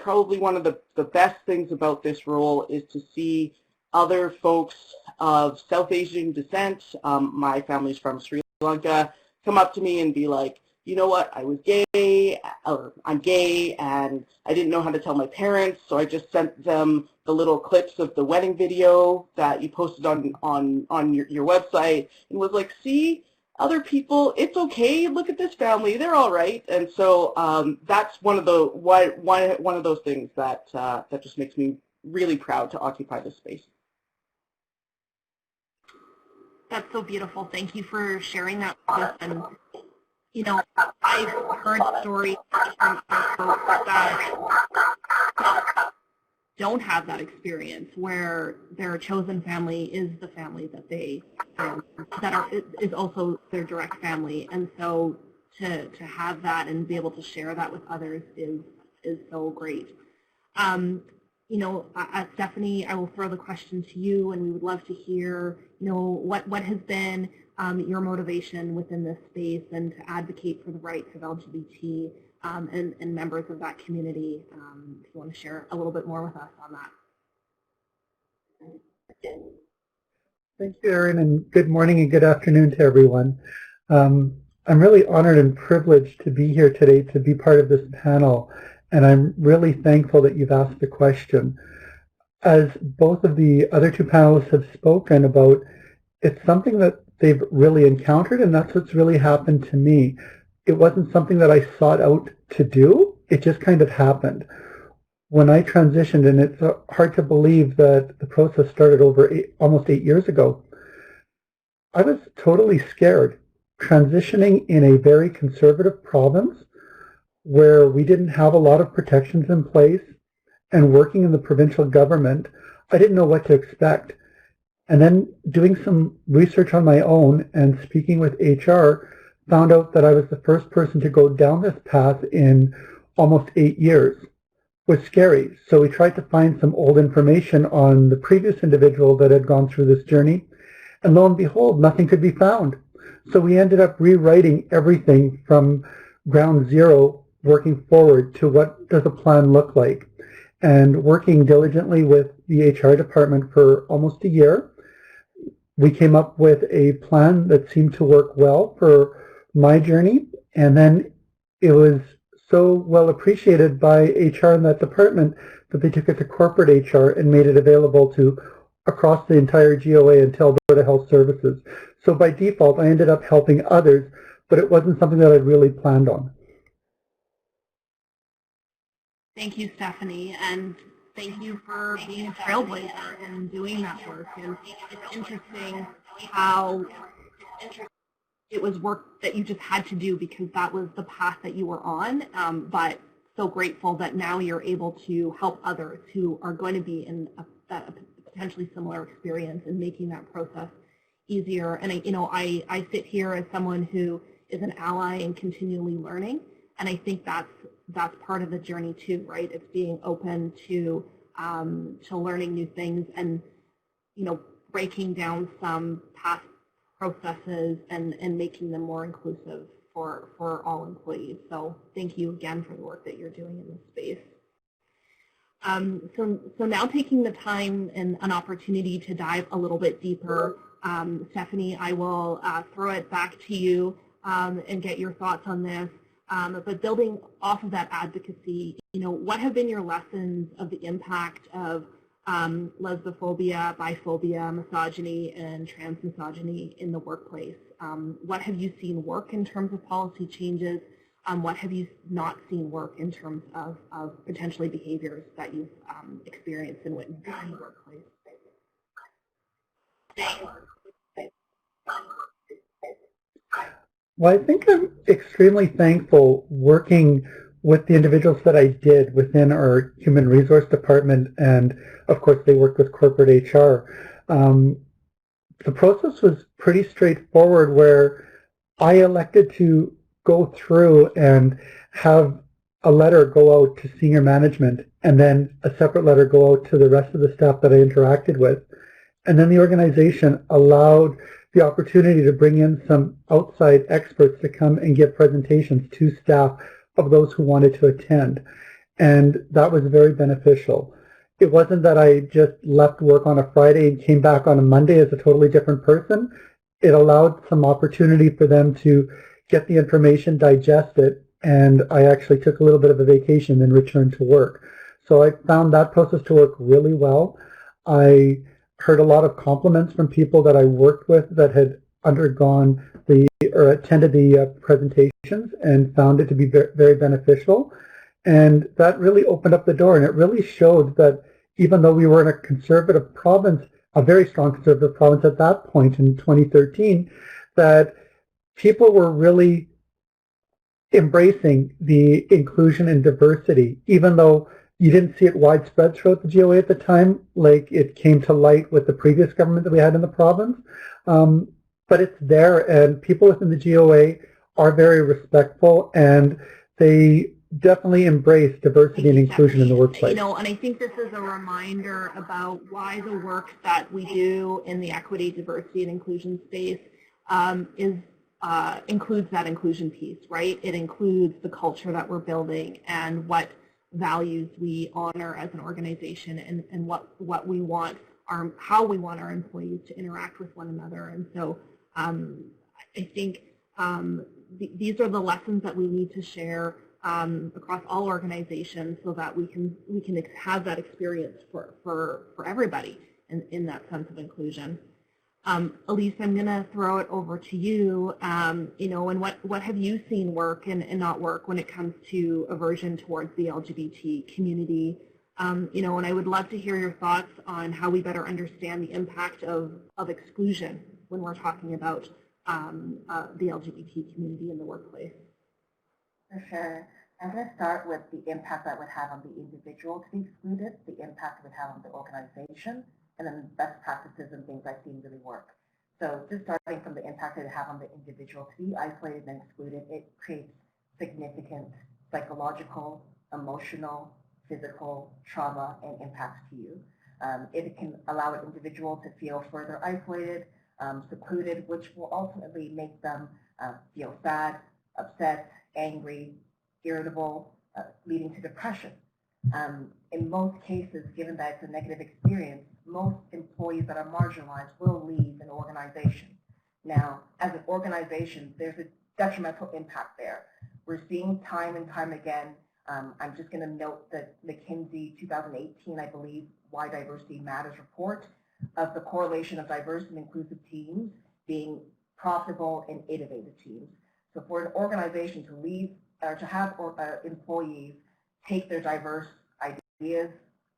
probably one of the best things about this role is to see other folks of South Asian descent, my family's from Sri Lanka, come up to me and be like, you know what, I was gay, or I'm gay, and I didn't know how to tell my parents, so I just sent them the little clips of the wedding video that you posted on your website, and was like, see, other people, it's okay, look at this family, they're all right. And so that's one of those things that that just makes me really proud to occupy this space. That's so beautiful. Thank you for sharing that with us. And you know, I've heard stories from folks that don't have that experience, where their chosen family is the family that they is also their direct family, and so to have that and be able to share that with others is so great. You know, Stephanie, I will throw the question to you, and we would love to hear, you know, what has been your motivation within this space and to advocate for the rights of LGBT and members of that community. If you want to share a little bit more with us on that. Thank you, Erin, and good morning and good afternoon to everyone. I'm really honored and privileged to be here today to be part of this panel, and I'm really thankful that you've asked the question. As both of the other two panelists have spoken about, it's something that they've really encountered, and that's what's really happened to me. It wasn't something that I sought out to do, it just kind of happened. When I transitioned, and it's hard to believe that the process started almost 8 years ago, I was totally scared. Transitioning in a very conservative province where we didn't have a lot of protections in place, and working in the provincial government, I didn't know what to expect. And then doing some research on my own and speaking with HR, found out that I was the first person to go down this path in almost 8 years. It was scary. So we tried to find some old information on the previous individual that had gone through this journey, and lo and behold, nothing could be found. So we ended up rewriting everything from ground zero, working forward to what does a plan look like, and working diligently with the HR department for almost a year. We came up with a plan that seemed to work well for my journey, and then it was so well appreciated by HR in that department that they took it to corporate HR and made it available to across the entire GOA and to Alberta Health Services. So by default, I ended up helping others, but it wasn't something that I'd really planned on. Thank you, Stephanie, and thank you for being a trailblazer and doing that work. And it's interesting how it was work that you just had to do because that was the path that you were on, but so grateful that now you're able to help others who are going to be in a potentially similar experience and making that process easier. And I sit here as someone who is an ally and continually learning, and I think that's part of the journey too, right? It's being open to learning new things and, breaking down some past processes and making them more inclusive for all employees. So thank you again for the work that you're doing in this space. So now taking the time and an opportunity to dive a little bit deeper, Stephanie, I will throw it back to you and get your thoughts on this. But building off of that advocacy, what have been your lessons of the impact of lesbophobia, biphobia, misogyny, and transmisogyny in the workplace? What have you seen work in terms of policy changes? what have you not seen work in terms of potentially behaviors that you've experienced and witnessed in the workplace? Well, I think I'm extremely thankful working with the individuals that I did within our human resource department, and of course they worked with corporate HR. The process was pretty straightforward, where I elected to go through and have a letter go out to senior management, and then a separate letter go out to the rest of the staff that I interacted with. And then the organization allowed the opportunity to bring in some outside experts to come and give presentations to staff of those who wanted to attend. And that was very beneficial. It wasn't that I just left work on a Friday and came back on a Monday as a totally different person. It allowed some opportunity for them to get the information, digest it, and I actually took a little bit of a vacation and returned to work. So I found that process to work really well. I heard a lot of compliments from people that I worked with that had undergone or attended the presentations and found it to be very beneficial. And that really opened up the door, and it really showed that even though we were in a conservative province, a very strong conservative province at that point in 2013, that people were really embracing the inclusion and diversity, even though you didn't see it widespread throughout the GOA at the time, like it came to light with the previous government that we had in the province. But it's there, and people within the GOA are very respectful, and they definitely embrace diversity and inclusion in the workplace. You know, and I think this is a reminder about why the work that we do in the equity, diversity, and inclusion space includes that inclusion piece, right? It includes the culture that we're building and what values we honor as an organization, and what we want, how we want our employees to interact with one another. And so I think these are the lessons that we need to share across all organizations, so that we can have that experience for everybody in that sense of inclusion. Elise, I'm going to throw it over to you. You know, and what have you seen work and not work when it comes to aversion towards the LGBT community? You know, and I would love to hear your thoughts on how we better understand the impact of exclusion when we're talking about the LGBT community in the workplace. For sure. I'm going to start with the impact that would have on the individual to be excluded, the impact it would have on the organization, and then best practices and things I've seen really work. So just starting from the impact it would have on the individual to be isolated and excluded, it creates significant psychological, emotional, physical trauma and impacts to you. It can allow an individual to feel further isolated, secluded, which will ultimately make them feel sad, upset, angry, irritable, leading to depression. In most cases, given that it's a negative experience, most employees that are marginalized will leave an organization. Now, as an organization, there's a detrimental impact there. We're seeing time and time again, I'm just going to note that McKinsey 2018, I believe, Why Diversity Matters report of the correlation of diverse and inclusive teams being profitable and innovative teams. So for an organization to leave or to have employees take their diverse ideas,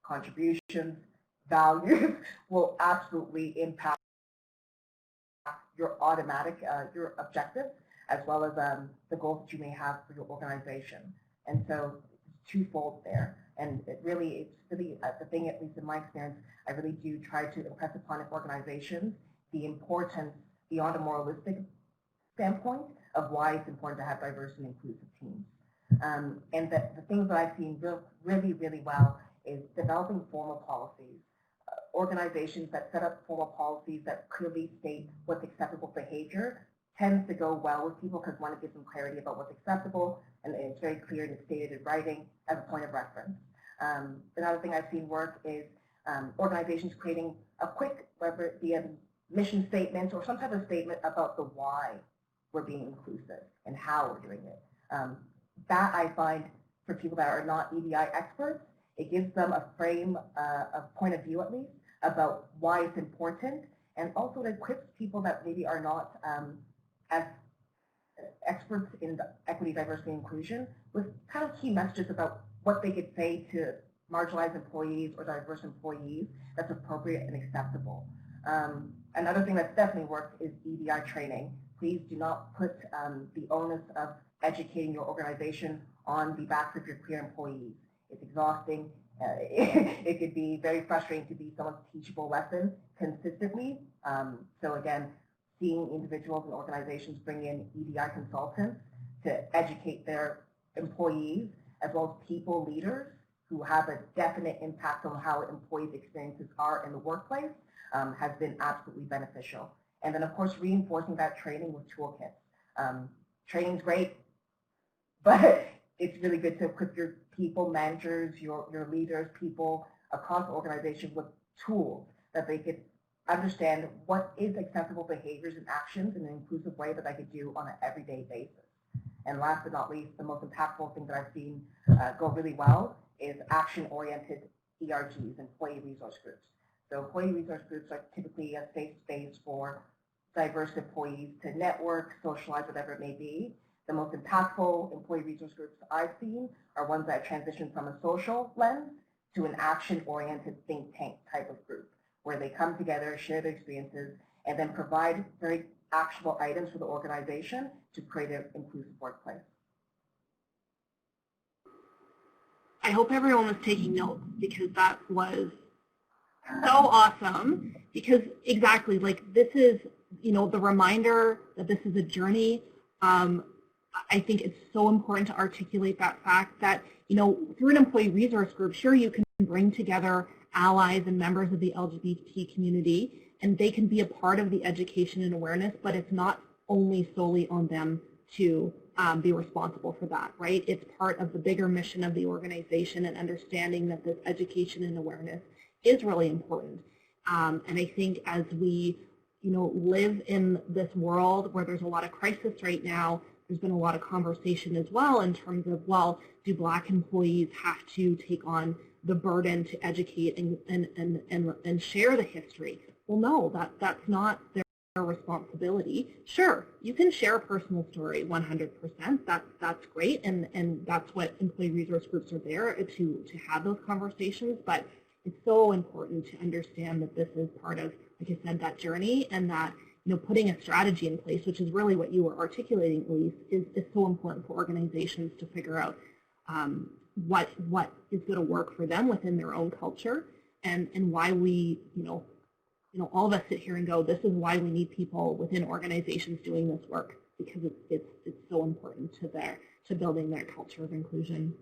contributions, values will absolutely impact your your objectives, as well as the goals that you may have for your organization. And so it's twofold there. And it's really the thing, at least in my experience, I really do try to impress upon organizations the importance beyond a moralistic standpoint of why it's important to have diverse and inclusive teams. And the things that I've seen really, really well is developing formal policies. Organizations that set up formal policies that clearly state what's acceptable behavior tends to go well with people, because one, it gives them clarity about what's acceptable, and it's very clear and it's stated in writing as a point of reference. Another thing I've seen work is organizations creating a quick, whether it be a mission statement or some type of statement about the why we're being inclusive and how we're doing it. That I find, for people that are not EDI experts, it gives them a frame, a point of view at least, about why it's important, and also it equips people that maybe are not as experts in the equity, diversity, and inclusion with kind of key messages about what they could say to marginalized employees or diverse employees that's appropriate and acceptable. Another thing that's definitely worked is EDI training. Please do not put the onus of educating your organization on the backs of your queer employees. It's exhausting. It could be very frustrating to be someone's teachable lesson consistently. So again, seeing individuals and organizations bring in EDI consultants to educate their employees, as well as people leaders who have a definite impact on how employees' experiences are in the workplace, has been absolutely beneficial. And then, of course, reinforcing that training with toolkits. Training's great, but it's really good to equip your people, managers, your leaders, people across the organization with tools that they could understand what is acceptable behaviors and actions in an inclusive way that I could do on an everyday basis. And last but not least, the most impactful thing that I've seen go really well is action-oriented ERGs, employee resource groups. So employee resource groups are typically a safe space for diverse employees to network, socialize, whatever it may be. The most impactful employee resource groups I've seen are ones that transition from a social lens to an action-oriented think tank type of group, where they come together, share their experiences, and then provide very actionable items for the organization to create an inclusive workplace. I hope everyone was taking notes, because that was so awesome. Because exactly, like, this is, you know, the reminder that this is a journey. I think it's so important to articulate that fact that, you know, through an employee resource group, sure, you can bring together allies and members of the LGBT community, and they can be a part of the education and awareness, but it's not only solely on them to be responsible for that, right? It's part of the bigger mission of the organization, and understanding that this education and awareness is really important. And I think as we, you know, live in this world where there's a lot of crisis right now, there's been a lot of conversation as well in terms of, well, do Black employees have to take on the burden to educate and share the history? Well, no, that's not their responsibility. Sure, you can share a personal story 100%. That's great, and that's what employee resource groups are there to have those conversations. But it's so important to understand that this is part of, like I said, that journey, and that, you know, putting a strategy in place, which is really what you were articulating, Elise, is so important for organizations to figure out what is going to work for them within their own culture, and why we, you know, all of us sit here and go, this is why we need people within organizations doing this work, because it's so important to building that culture of inclusion.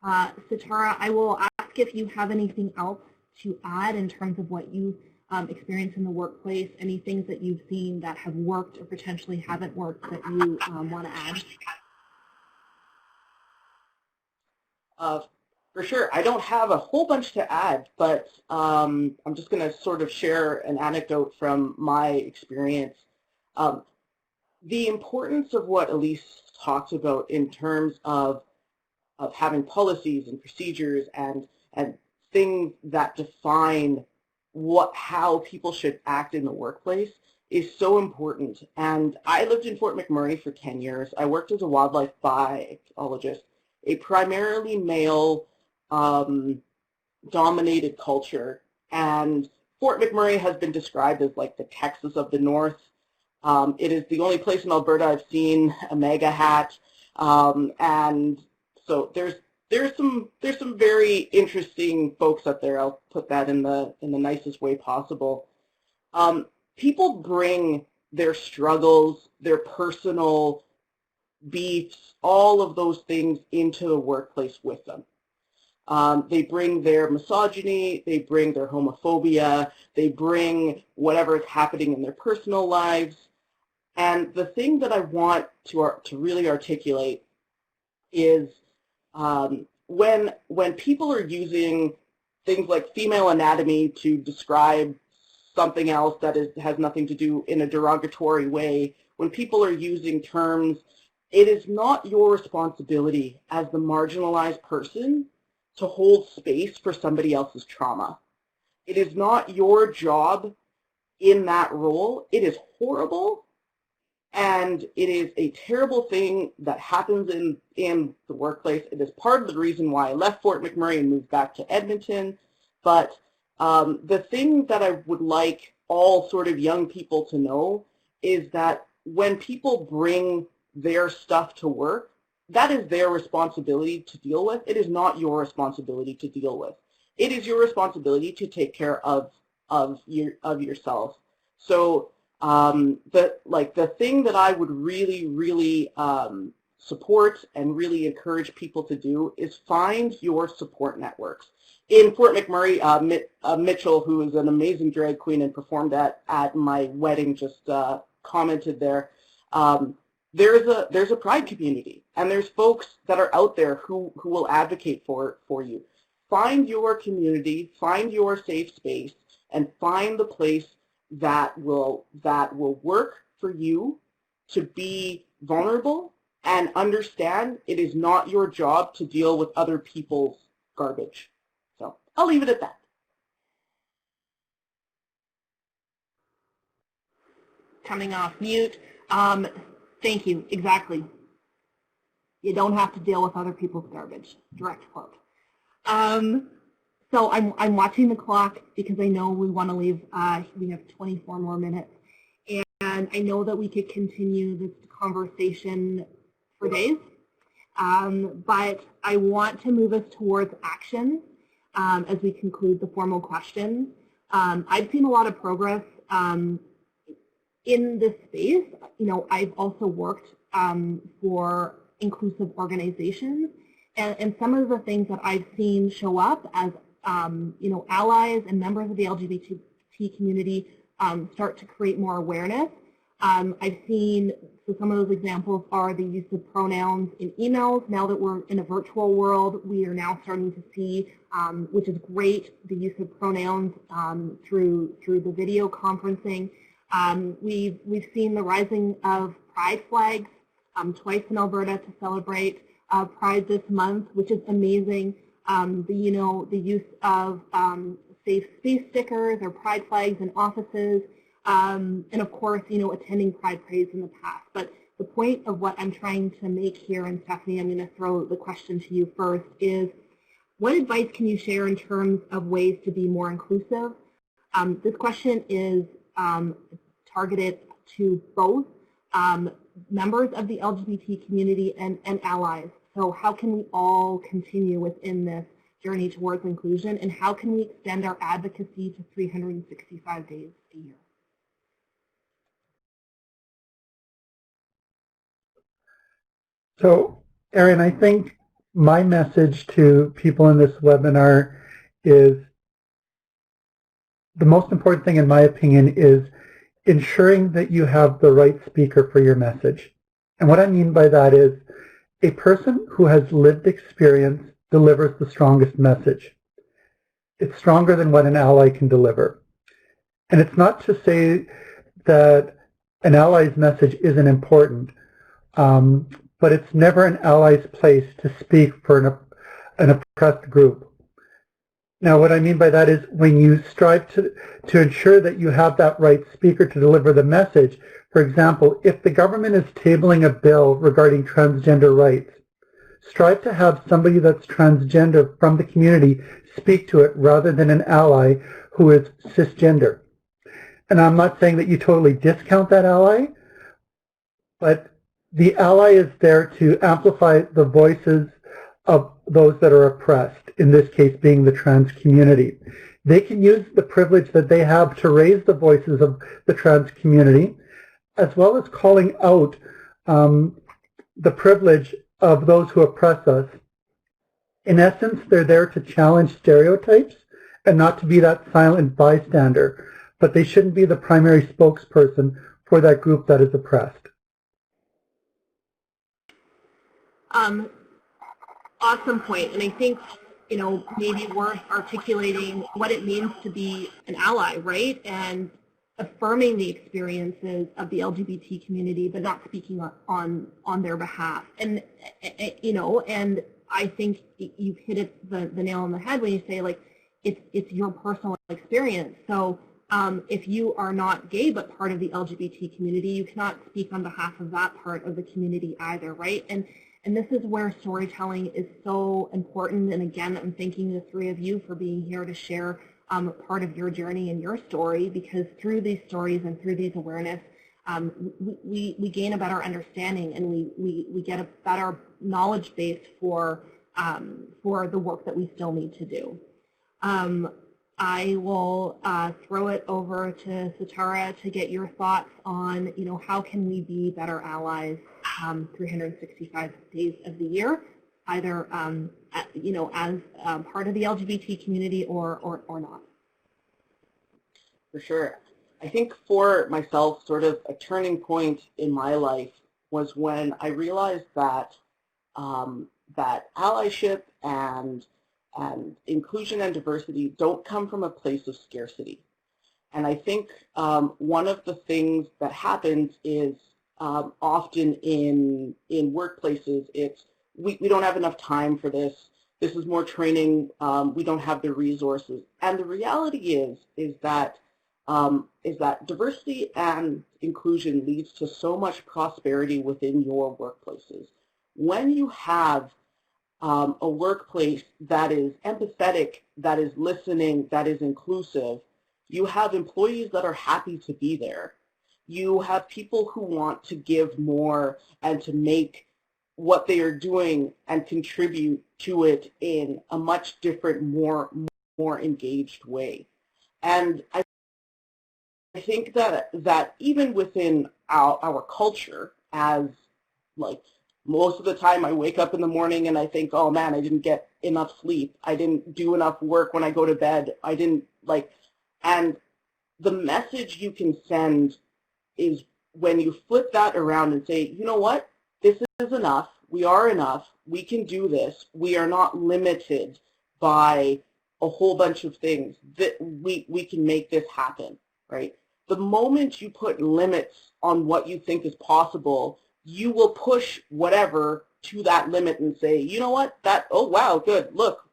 Sithara, I will ask if you have anything else to add in terms of what you experience in the workplace, any things that you've seen that have worked or potentially haven't worked that you want to add. For sure. I don't have a whole bunch to add, but I'm just going to sort of share an anecdote from my experience. The importance of what Elise talks about in terms of having policies and procedures and things that define how people should act in the workplace is so important. And I lived in Fort McMurray for 10 years. I worked as a wildlife biologist, a primarily male dominated culture, and Fort McMurray has been described as like the Texas of the North. It is the only place in Alberta I've seen a mega hat, and so there's some very interesting folks up there. I'll put that in the nicest way possible. People bring their struggles, their personal beefs, all of those things into the workplace with them. They bring their misogyny, they bring their homophobia, they bring whatever is happening in their personal lives. And the thing that I want to really articulate is when people are using things like female anatomy to describe something else that has nothing to do in a derogatory way, when people are using terms, it is not your responsibility as the marginalized person to hold space for somebody else's trauma. It is not your job in that role. It is horrible, And it is a terrible thing that happens in the workplace. It is part of the reason why I left Fort McMurray and moved back to Edmonton. But the thing that I would like all sort of young people to know is that when people bring their stuff to work, that is their responsibility to deal with. It is not your responsibility to deal with. It is your responsibility to take care of yourself. So the thing that I would really support and really encourage people to do is find your support networks. In Fort McMurray, Mitchell, who is an amazing drag queen and performed at my wedding, just commented there. There's a Pride community, and there's folks that are out there who will advocate for you. Find your community, find your safe space, and find the place that will work for you to be vulnerable and understand it is not your job to deal with other people's garbage. So I'll leave it at that. Coming off mute. Thank you. Exactly. You don't have to deal with other people's garbage. Direct quote. So I'm watching the clock because I know we want to leave. We have 24 more minutes, and I know that we could continue this conversation for days. But I want to move us towards action as we conclude the formal questions. I've seen a lot of progress in this space. You know, I've also worked for inclusive organizations, and some of the things that I've seen show up as you know, allies and members of the LGBT community start to create more awareness. I've seen, so some of those examples are the use of pronouns in emails. Now that we're in a virtual world, we are now starting to see, which is great, the use of pronouns through the video conferencing. We've seen the rising of pride flags twice in Alberta to celebrate Pride this month, which is amazing. The use of safe space stickers or pride flags in offices, and of course, you know, attending Pride parades in the past. But the point of what I'm trying to make here, and Stephanie, I'm going to throw the question to you first, is what advice can you share in terms of ways to be more inclusive? This question is targeted to both members of the LGBT community and allies. So how can we all continue within this journey towards inclusion, and how can we extend our advocacy to 365 days a year? So, Erin, I think my message to people in this webinar is the most important thing, in my opinion, is ensuring that you have the right speaker for your message. And what I mean by that is a person who has lived experience delivers the strongest message. It's stronger than what an ally can deliver. And it's not to say that an ally's message isn't important, but it's never an ally's place to speak for an oppressed group. Now, what I mean by that is when you strive to ensure that you have that right speaker to deliver the message. For example, if the government is tabling a bill regarding transgender rights, strive to have somebody that's transgender from the community speak to it rather than an ally who is cisgender. And I'm not saying that you totally discount that ally, but the ally is there to amplify the voices of those that are oppressed, in this case being the trans community. They can use the privilege that they have to raise the voices of the trans community, as well as calling out the privilege of those who oppress us. In essence, they're there to challenge stereotypes and not to be that silent bystander, but they shouldn't be the primary spokesperson for that group that is oppressed. Awesome point, and I think, you know, maybe worth articulating what it means to be an ally, right? And affirming the experiences of the LGBT community, but not speaking on their behalf. And you know, and I think you've hit the nail on the head when you say, like, it's your personal experience. So If you are not gay but part of the LGBT community, you cannot speak on behalf of that part of the community either, right? And this is where storytelling is so important. And again, I'm thanking the three of you for being here to share part of your journey and your story, because through these stories and through these awareness, we gain a better understanding, and we get a better knowledge base for the work that we still need to do. I will throw it over to Sithara to get your thoughts on, how can we be better allies 365 days of the year, either, as part of the LGBT community or not. For sure. I think for myself, sort of a turning point in my life was when I realized that that allyship and inclusion and diversity don't come from a place of scarcity. And I think one of the things that happens is often in workplaces, it's we don't have enough time for this. This is more training. We don't have the resources. And the reality is that diversity and inclusion leads to so much prosperity within your workplaces. When you have a workplace that is empathetic, that is listening, that is inclusive, you have employees that are happy to be there. You have people who want to give more and to make what they are doing and contribute to it in a much different, more engaged way. And I think that even within our culture, as like most of the time I wake up in the morning and I think, oh man, I didn't get enough sleep. I didn't do enough work when I go to bed. I didn't and the message you can send is when you flip that around and say, you know what, this is enough. We are enough. We can do this. We are not limited by a whole bunch of things. That we can make this happen, right? The moment you put limits on what you think is possible, you will push whatever to that limit and say, you know what, oh wow, good, look,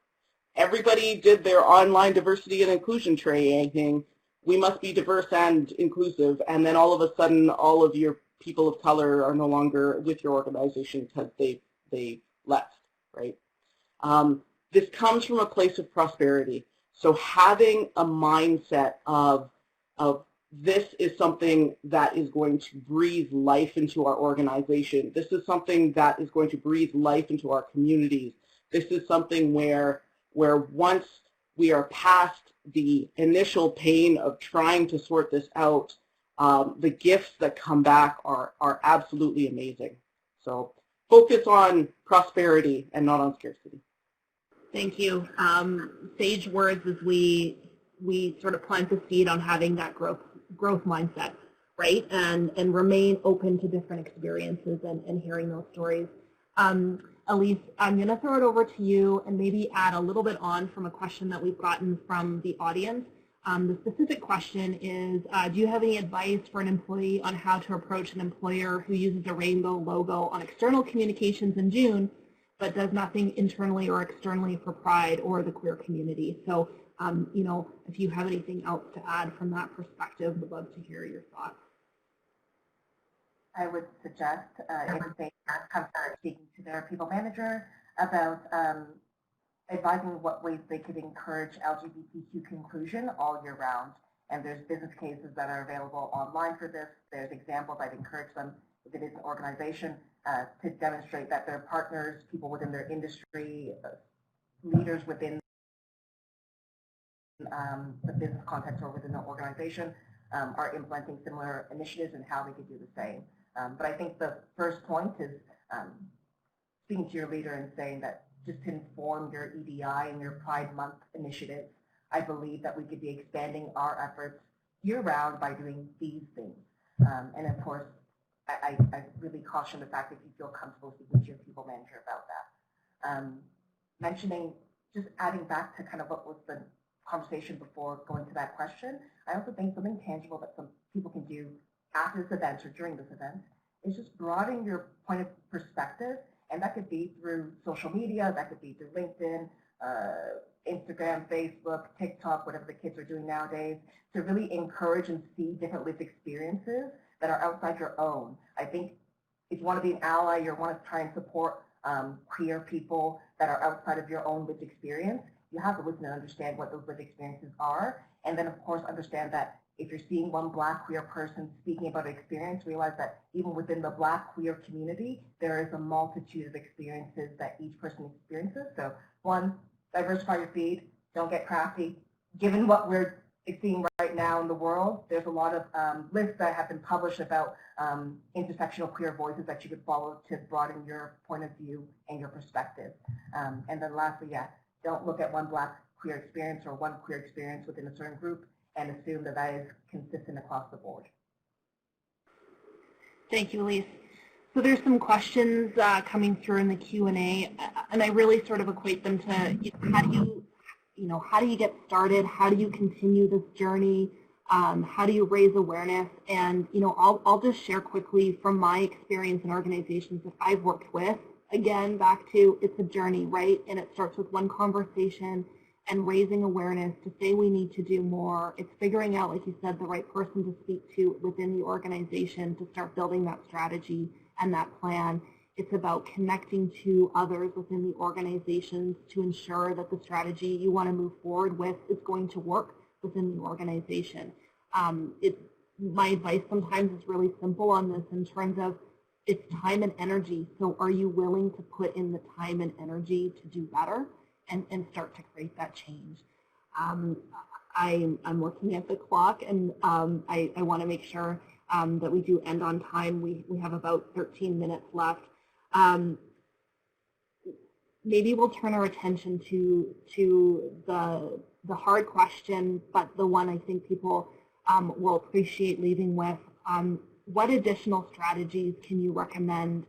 everybody did their online diversity and inclusion training, we must be diverse and inclusive, and then all of a sudden all of your people of color are no longer with your organization because they left, right? This comes from a place of prosperity. So having a mindset of this is something that is going to breathe life into our organization. This is something that is going to breathe life into our communities. This is something where once we are past the initial pain of trying to sort this out, the gifts that come back are absolutely amazing. So focus on prosperity and not on scarcity. Thank you. Sage words as we sort of plant the seed on having that growth mindset, right? And remain open to different experiences and hearing those stories. Elise, I'm going to throw it over to you and maybe add a little bit on from a question that we've gotten from the audience. The specific question is, do you have any advice for an employee on how to approach an employer who uses a rainbow logo on external communications in June, but does nothing internally or externally for Pride or the queer community? So, if you have anything else to add from that perspective, would love to hear your thoughts. I would suggest if they come start speaking to their people manager about advising what ways they could encourage LGBTQ inclusion all year round. And there's business cases that are available online for this. There's examples. I'd encourage them, if it is an organization, to demonstrate that their partners, people within their industry, leaders within the business context or within the organization are implementing similar initiatives and how they could do the same. But I think the first point is speaking to your leader and saying that just to inform your EDI and your Pride Month initiatives, I believe that we could be expanding our efforts year-round by doing these things. And of course, I really caution the fact that you feel comfortable speaking to your people manager about that. Mentioning, just adding back to kind of what was the conversation before going to that question, I also think something tangible that some people can do after this event or during this event is just broadening your point of perspective, and that could be through social media, that could be through LinkedIn, Instagram, Instagram, Facebook, TikTok, whatever the kids are doing nowadays, to really encourage and see different lived experiences that are outside your own. I think if you want to be an ally, you want to try and support queer people that are outside of your own lived experience, you have to listen and understand what those lived experiences are. And then, of course, understand that if you're seeing one Black queer person speaking about an experience, realize that even within the Black queer community, there is a multitude of experiences that each person experiences. So one, diversify your feed, don't get crafty. Given what we're seeing right now in the world, there's a lot of lists that have been published about intersectional queer voices that you could follow to broaden your point of view and your perspective. And then lastly, yeah, don't look at one Black queer experience or one queer experience within a certain group and assume that that is consistent across the board. Thank you, Elise. So there's some questions coming through in the Q&A, and I really sort of equate them to how do you get started? How do you continue this journey? How do you raise awareness? And I'll just share quickly from my experience in organizations that I've worked with. Again, back to it's a journey, right? And it starts with one conversation and raising awareness to say we need to do more. It's figuring out, like you said, the right person to speak to within the organization to start building that strategy and that plan. It's about connecting to others within the organizations to ensure that the strategy you want to move forward with is going to work within the organization. My advice sometimes is really simple on this in terms of it's time and energy. So are you willing to put in the time and energy to do better and start to create that change? I'm looking at the clock, and I want to make sure that we do end on time. We have about 13 minutes left. Maybe we'll turn our attention to the hard question, but the one I think people will appreciate leaving with. What additional strategies can you recommend?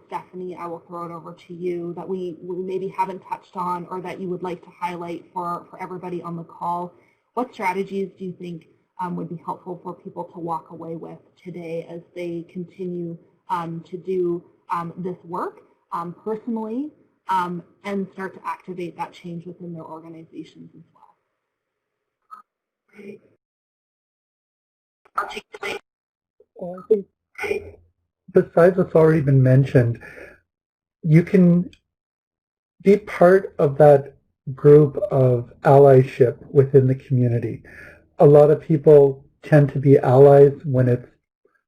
Stephanie, I will throw it over to you that we maybe haven't touched on or that you would like to highlight for everybody on the call. What strategies do you think would be helpful for people to walk away with today as they continue to do this work personally and start to activate that change within their organizations as well? Well, I think besides what's already been mentioned, you can be part of that group of allyship within the community. A lot of people tend to be allies when it's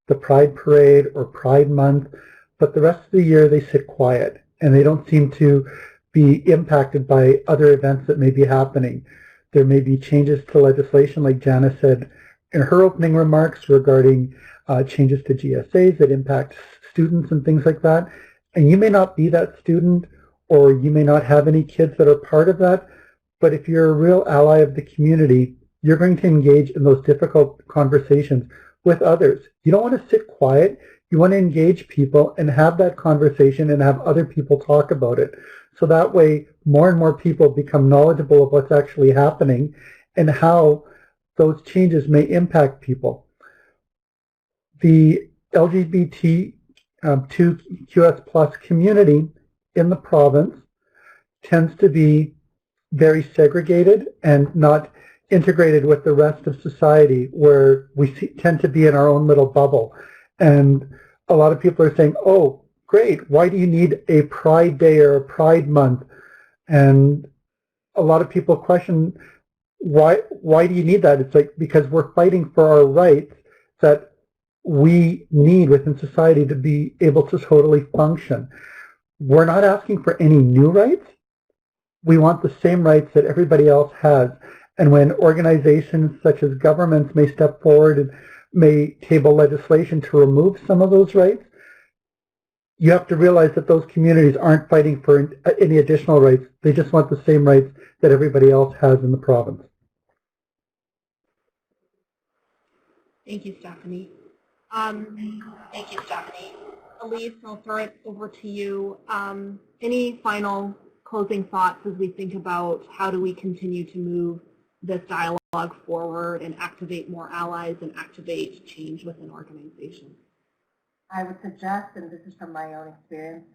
the Pride Parade or Pride Month, but the rest of the year they sit quiet and they don't seem to be impacted by other events that may be happening. There may be changes to legislation, like Janis said in her opening remarks, regarding changes to GSAs that impact students and things like that. And you may not be that student, or you may not have any kids that are part of that, but if you're a real ally of the community, you're going to engage in those difficult conversations with others. You don't want to sit quiet. You want to engage people and have that conversation and have other people talk about it. So that way, more and more people become knowledgeable of what's actually happening and how those changes may impact people. The LGBTQ+ community in the province tends to be very segregated and not integrated with the rest of society, where we tend to be in our own little bubble. And a lot of people are saying, oh, great, why do you need a Pride Day or a Pride Month? And a lot of people question, why do you need that? It's like, because we're fighting for our rights that we need within society to be able to totally function. We're not asking for any new rights. We want the same rights that everybody else has. And when organizations such as governments may step forward and may table legislation to remove some of those rights, you have to realize that those communities aren't fighting for any additional rights. They just want the same rights that everybody else has in the province. Thank you, Stephanie. Elise, I'll throw it over to you. Any final closing thoughts as we think about how do we continue to move this dialogue forward and activate more allies and activate change within organizations? I would suggest, and this is from my own experience,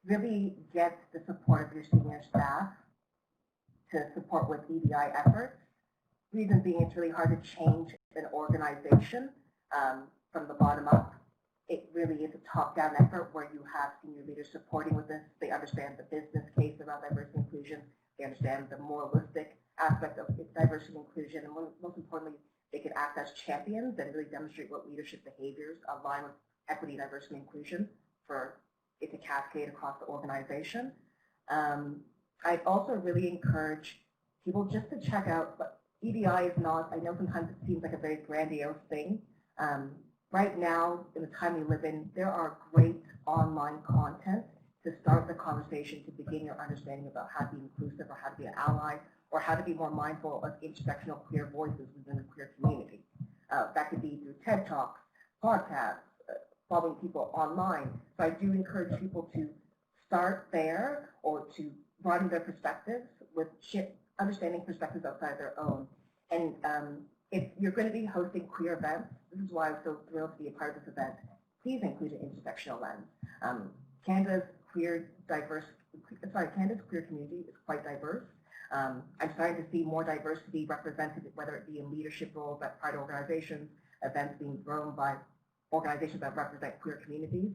really get the support of your senior staff. to support with EDI efforts. Reason being, it's really hard to change an organization from the bottom up. It really is a top-down effort where you have senior leaders supporting with this. They understand the business case around diversity and inclusion. They understand the moralistic aspect of diversity and inclusion, and most importantly, they can act as champions and really demonstrate what leadership behaviors align with equity, diversity, and inclusion for it to cascade across the organization. I'd also really encourage people just to check out, but EDI is not, I know sometimes it seems like a very grandiose thing. Right now, in the time we live in, there are great online content to start the conversation, to begin your understanding about how to be inclusive or how to be an ally or how to be more mindful of intersectional queer voices within the queer community. That could be through TED Talks, podcasts, following people online. So I do encourage people to start there or to broaden their perspectives with understanding perspectives outside their own. And if you're going to be hosting queer events, this is why I'm so thrilled to be a part of this event, please include an intersectional lens. Canada's queer community is quite diverse. I'm starting to see more diversity represented, whether it be in leadership roles at Pride organizations, events being grown by organizations that represent queer communities.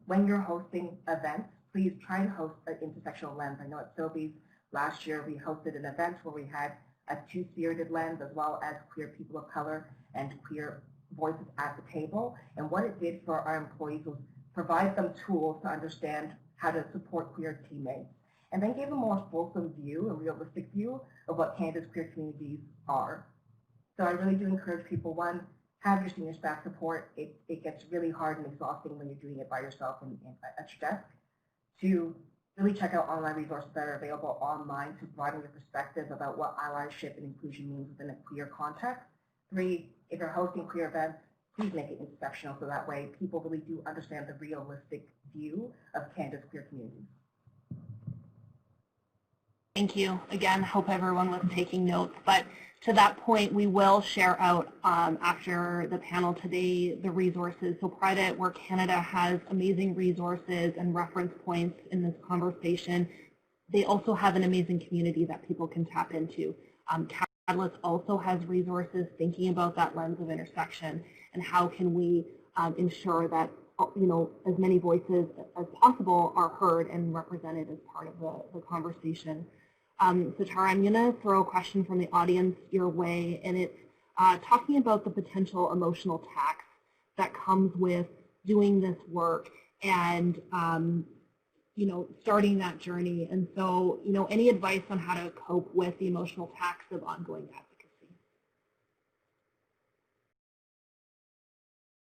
When you're hosting events, please try and host an intersectional lens. I know at Sobeys last year we hosted an event where we had a two-spirited lens as well as queer people of color and queer voices at the table. And what it did for our employees was provide them tools to understand how to support queer teammates, and then gave a more fulsome view, a realistic view of what Canada's queer communities are. So I really do encourage people, one, have your senior staff support. It gets really hard and exhausting when you're doing it by yourself and at your desk. Two, really check out online resources that are available online to broaden your perspective about what allyship and inclusion means within a queer context. Three, if you're hosting queer events, please make it intersectional so that way people really do understand the realistic view of Canada's queer communities. Thank you. Again, hope everyone was taking notes. But to that point, we will share out after the panel today the resources. So Pride at Work Canada has amazing resources and reference points in this conversation. They also have an amazing community that people can tap into. Catalyst also has resources thinking about that lens of intersection and how can we ensure that as many voices as possible are heard and represented as part of the conversation. Sithara, I'm going to throw a question from the audience your way, and it's talking about the potential emotional tax that comes with doing this work and starting that journey. And so, any advice on how to cope with the emotional tax of ongoing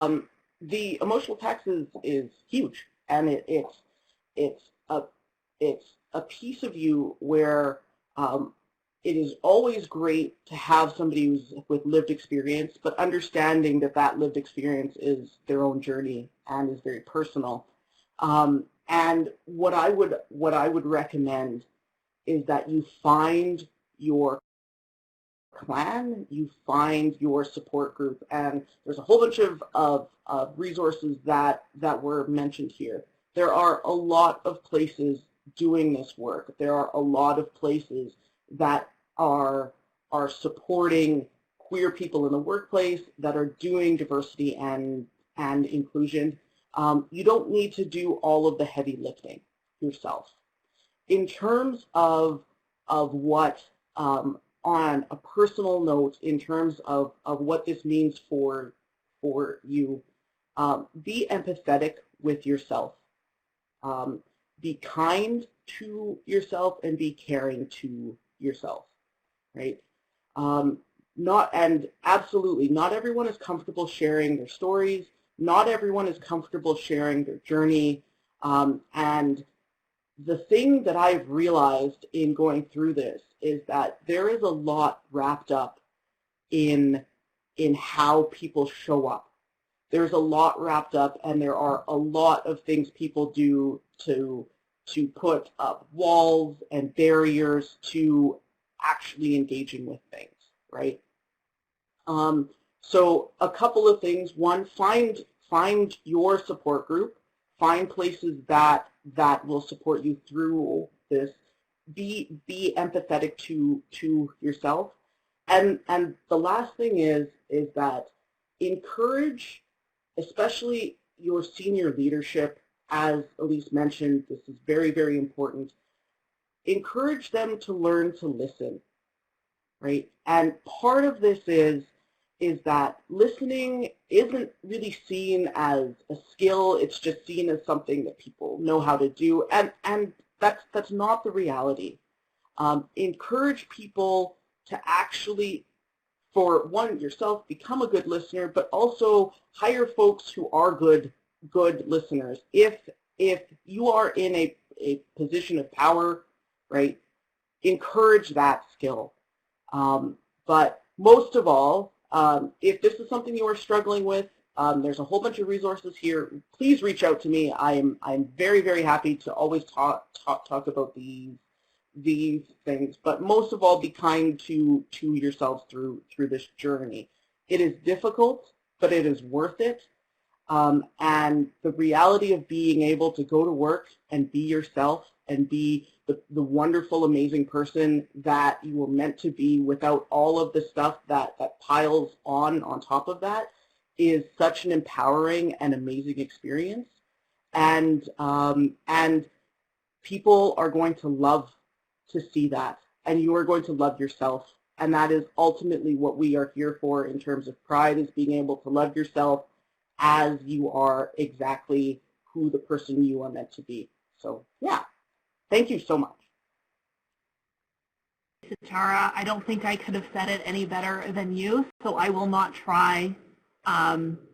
advocacy? The emotional tax is huge, and it's a piece of you where it is always great to have somebody who's with lived experience, but understanding that lived experience is their own journey and is very personal. And what I would recommend is that you find your clan, you find your support group, and there's a whole bunch of resources that were mentioned here. There are a lot of places doing this work. There are a lot of places that are supporting queer people in the workplace, that are doing diversity and inclusion. You don't need to do all of the heavy lifting yourself. In terms of what, on a personal note, in terms of what this means for you, be empathetic with yourself. Be kind to yourself and be caring to yourself, right? Absolutely, not everyone is comfortable sharing their stories. Not everyone is comfortable sharing their journey. And the thing that I've realized in going through this is that there is a lot wrapped up in how people show up. There's a lot wrapped up, and there are a lot of things people do to put up walls and barriers to actually engaging with things, right? So a couple of things. One, find your support group. Find places that will support you through this. be empathetic to yourself. And the last thing is that encourage, especially your senior leadership, as Elise mentioned, this is very, very important. Encourage them to learn to listen, right? And part of this is that listening isn't really seen as a skill, it's just seen as something that people know how to do, and that's not the reality. Encourage people to actually, for one, yourself, become a good listener, but also hire folks who are good listeners. If you are in a position of power, right, encourage that skill. But most of all, if this is something you are struggling with, there's a whole bunch of resources here. Please reach out to me. I'm very, very happy to always talk about these things. But most of all, be kind to yourselves through this journey. It is difficult, but it is worth it. And the reality of being able to go to work and be yourself and be the wonderful, amazing person that you were meant to be without all of the stuff that piles on top of that is such an empowering and amazing experience. And people are going to love to see that, and you are going to love yourself. And that is ultimately what we are here for in terms of Pride, is being able to love yourself as you are exactly who the person you are meant to be. So yeah, thank you so much. Sithara, I don't think I could have said it any better than you, so I will not try.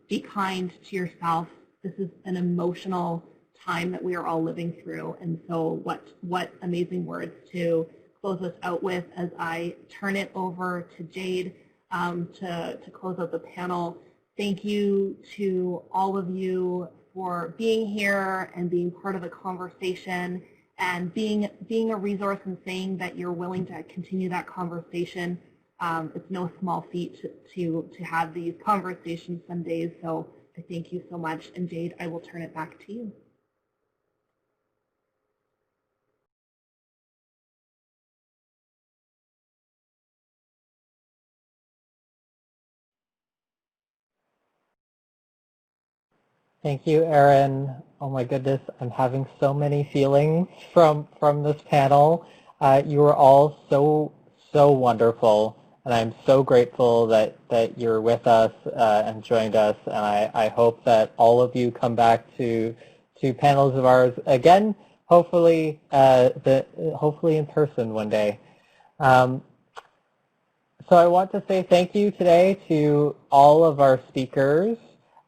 Be kind to yourself. This is an emotional time that we are all living through, and so what amazing words to close us out with as I turn it over to Jade to close out the panel. Thank you to all of you for being here and being part of the conversation and being a resource and saying that you're willing to continue that conversation. It's no small feat to have these conversations some days, so I thank you so much. And Jade, I will turn it back to you. Thank you, Erin. Oh my goodness, I'm having so many feelings from this panel. You are all so wonderful, and I'm so grateful that you're with us and joined us. And I hope that all of you come back to panels of ours again, hopefully hopefully in person one day. So I want to say thank you today to all of our speakers.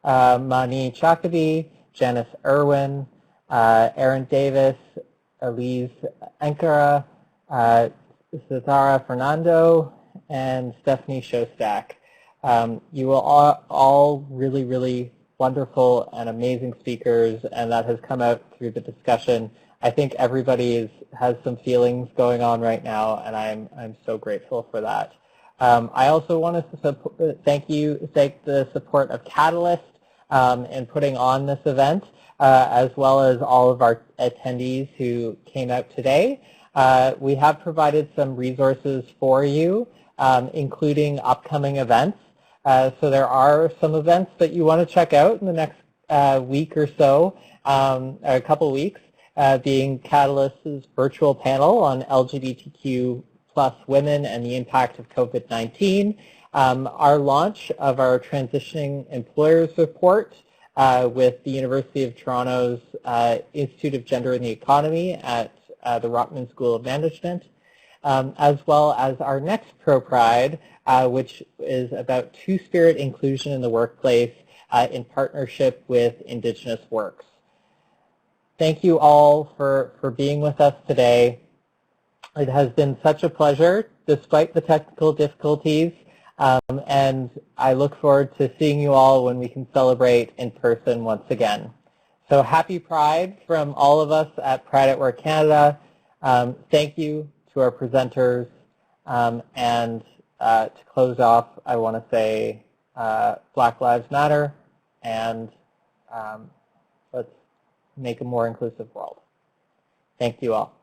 Ma-Nee Chacaby, Janis Irwin, Erin Davis, Elise Ahenkorah, Sithara Fernando, and Stephanie Shostak. You are all really, really wonderful and amazing speakers, and that has come out through the discussion. I think everybody has some feelings going on right now, and I'm so grateful for that. I also want to thank the support of Catalyst in putting on this event, as well as all of our attendees who came out today. We have provided some resources for you, including upcoming events. So there are some events that you want to check out in the next week or so, a couple weeks, being Catalyst's virtual panel on LGBTQ+ women and the impact of COVID-19, our launch of our Transitioning Employers Report with the University of Toronto's Institute of Gender and the Economy at the Rotman School of Management, as well as our next ProPride, which is about two-spirit inclusion in the workplace in partnership with Indigenous Works. Thank you all for being with us today. It has been such a pleasure, despite the technical difficulties, and I look forward to seeing you all when we can celebrate in person once again. So happy Pride from all of us at Pride at Work Canada. Thank you to our presenters, and to close off, I want to say Black Lives Matter, and let's make a more inclusive world. Thank you all.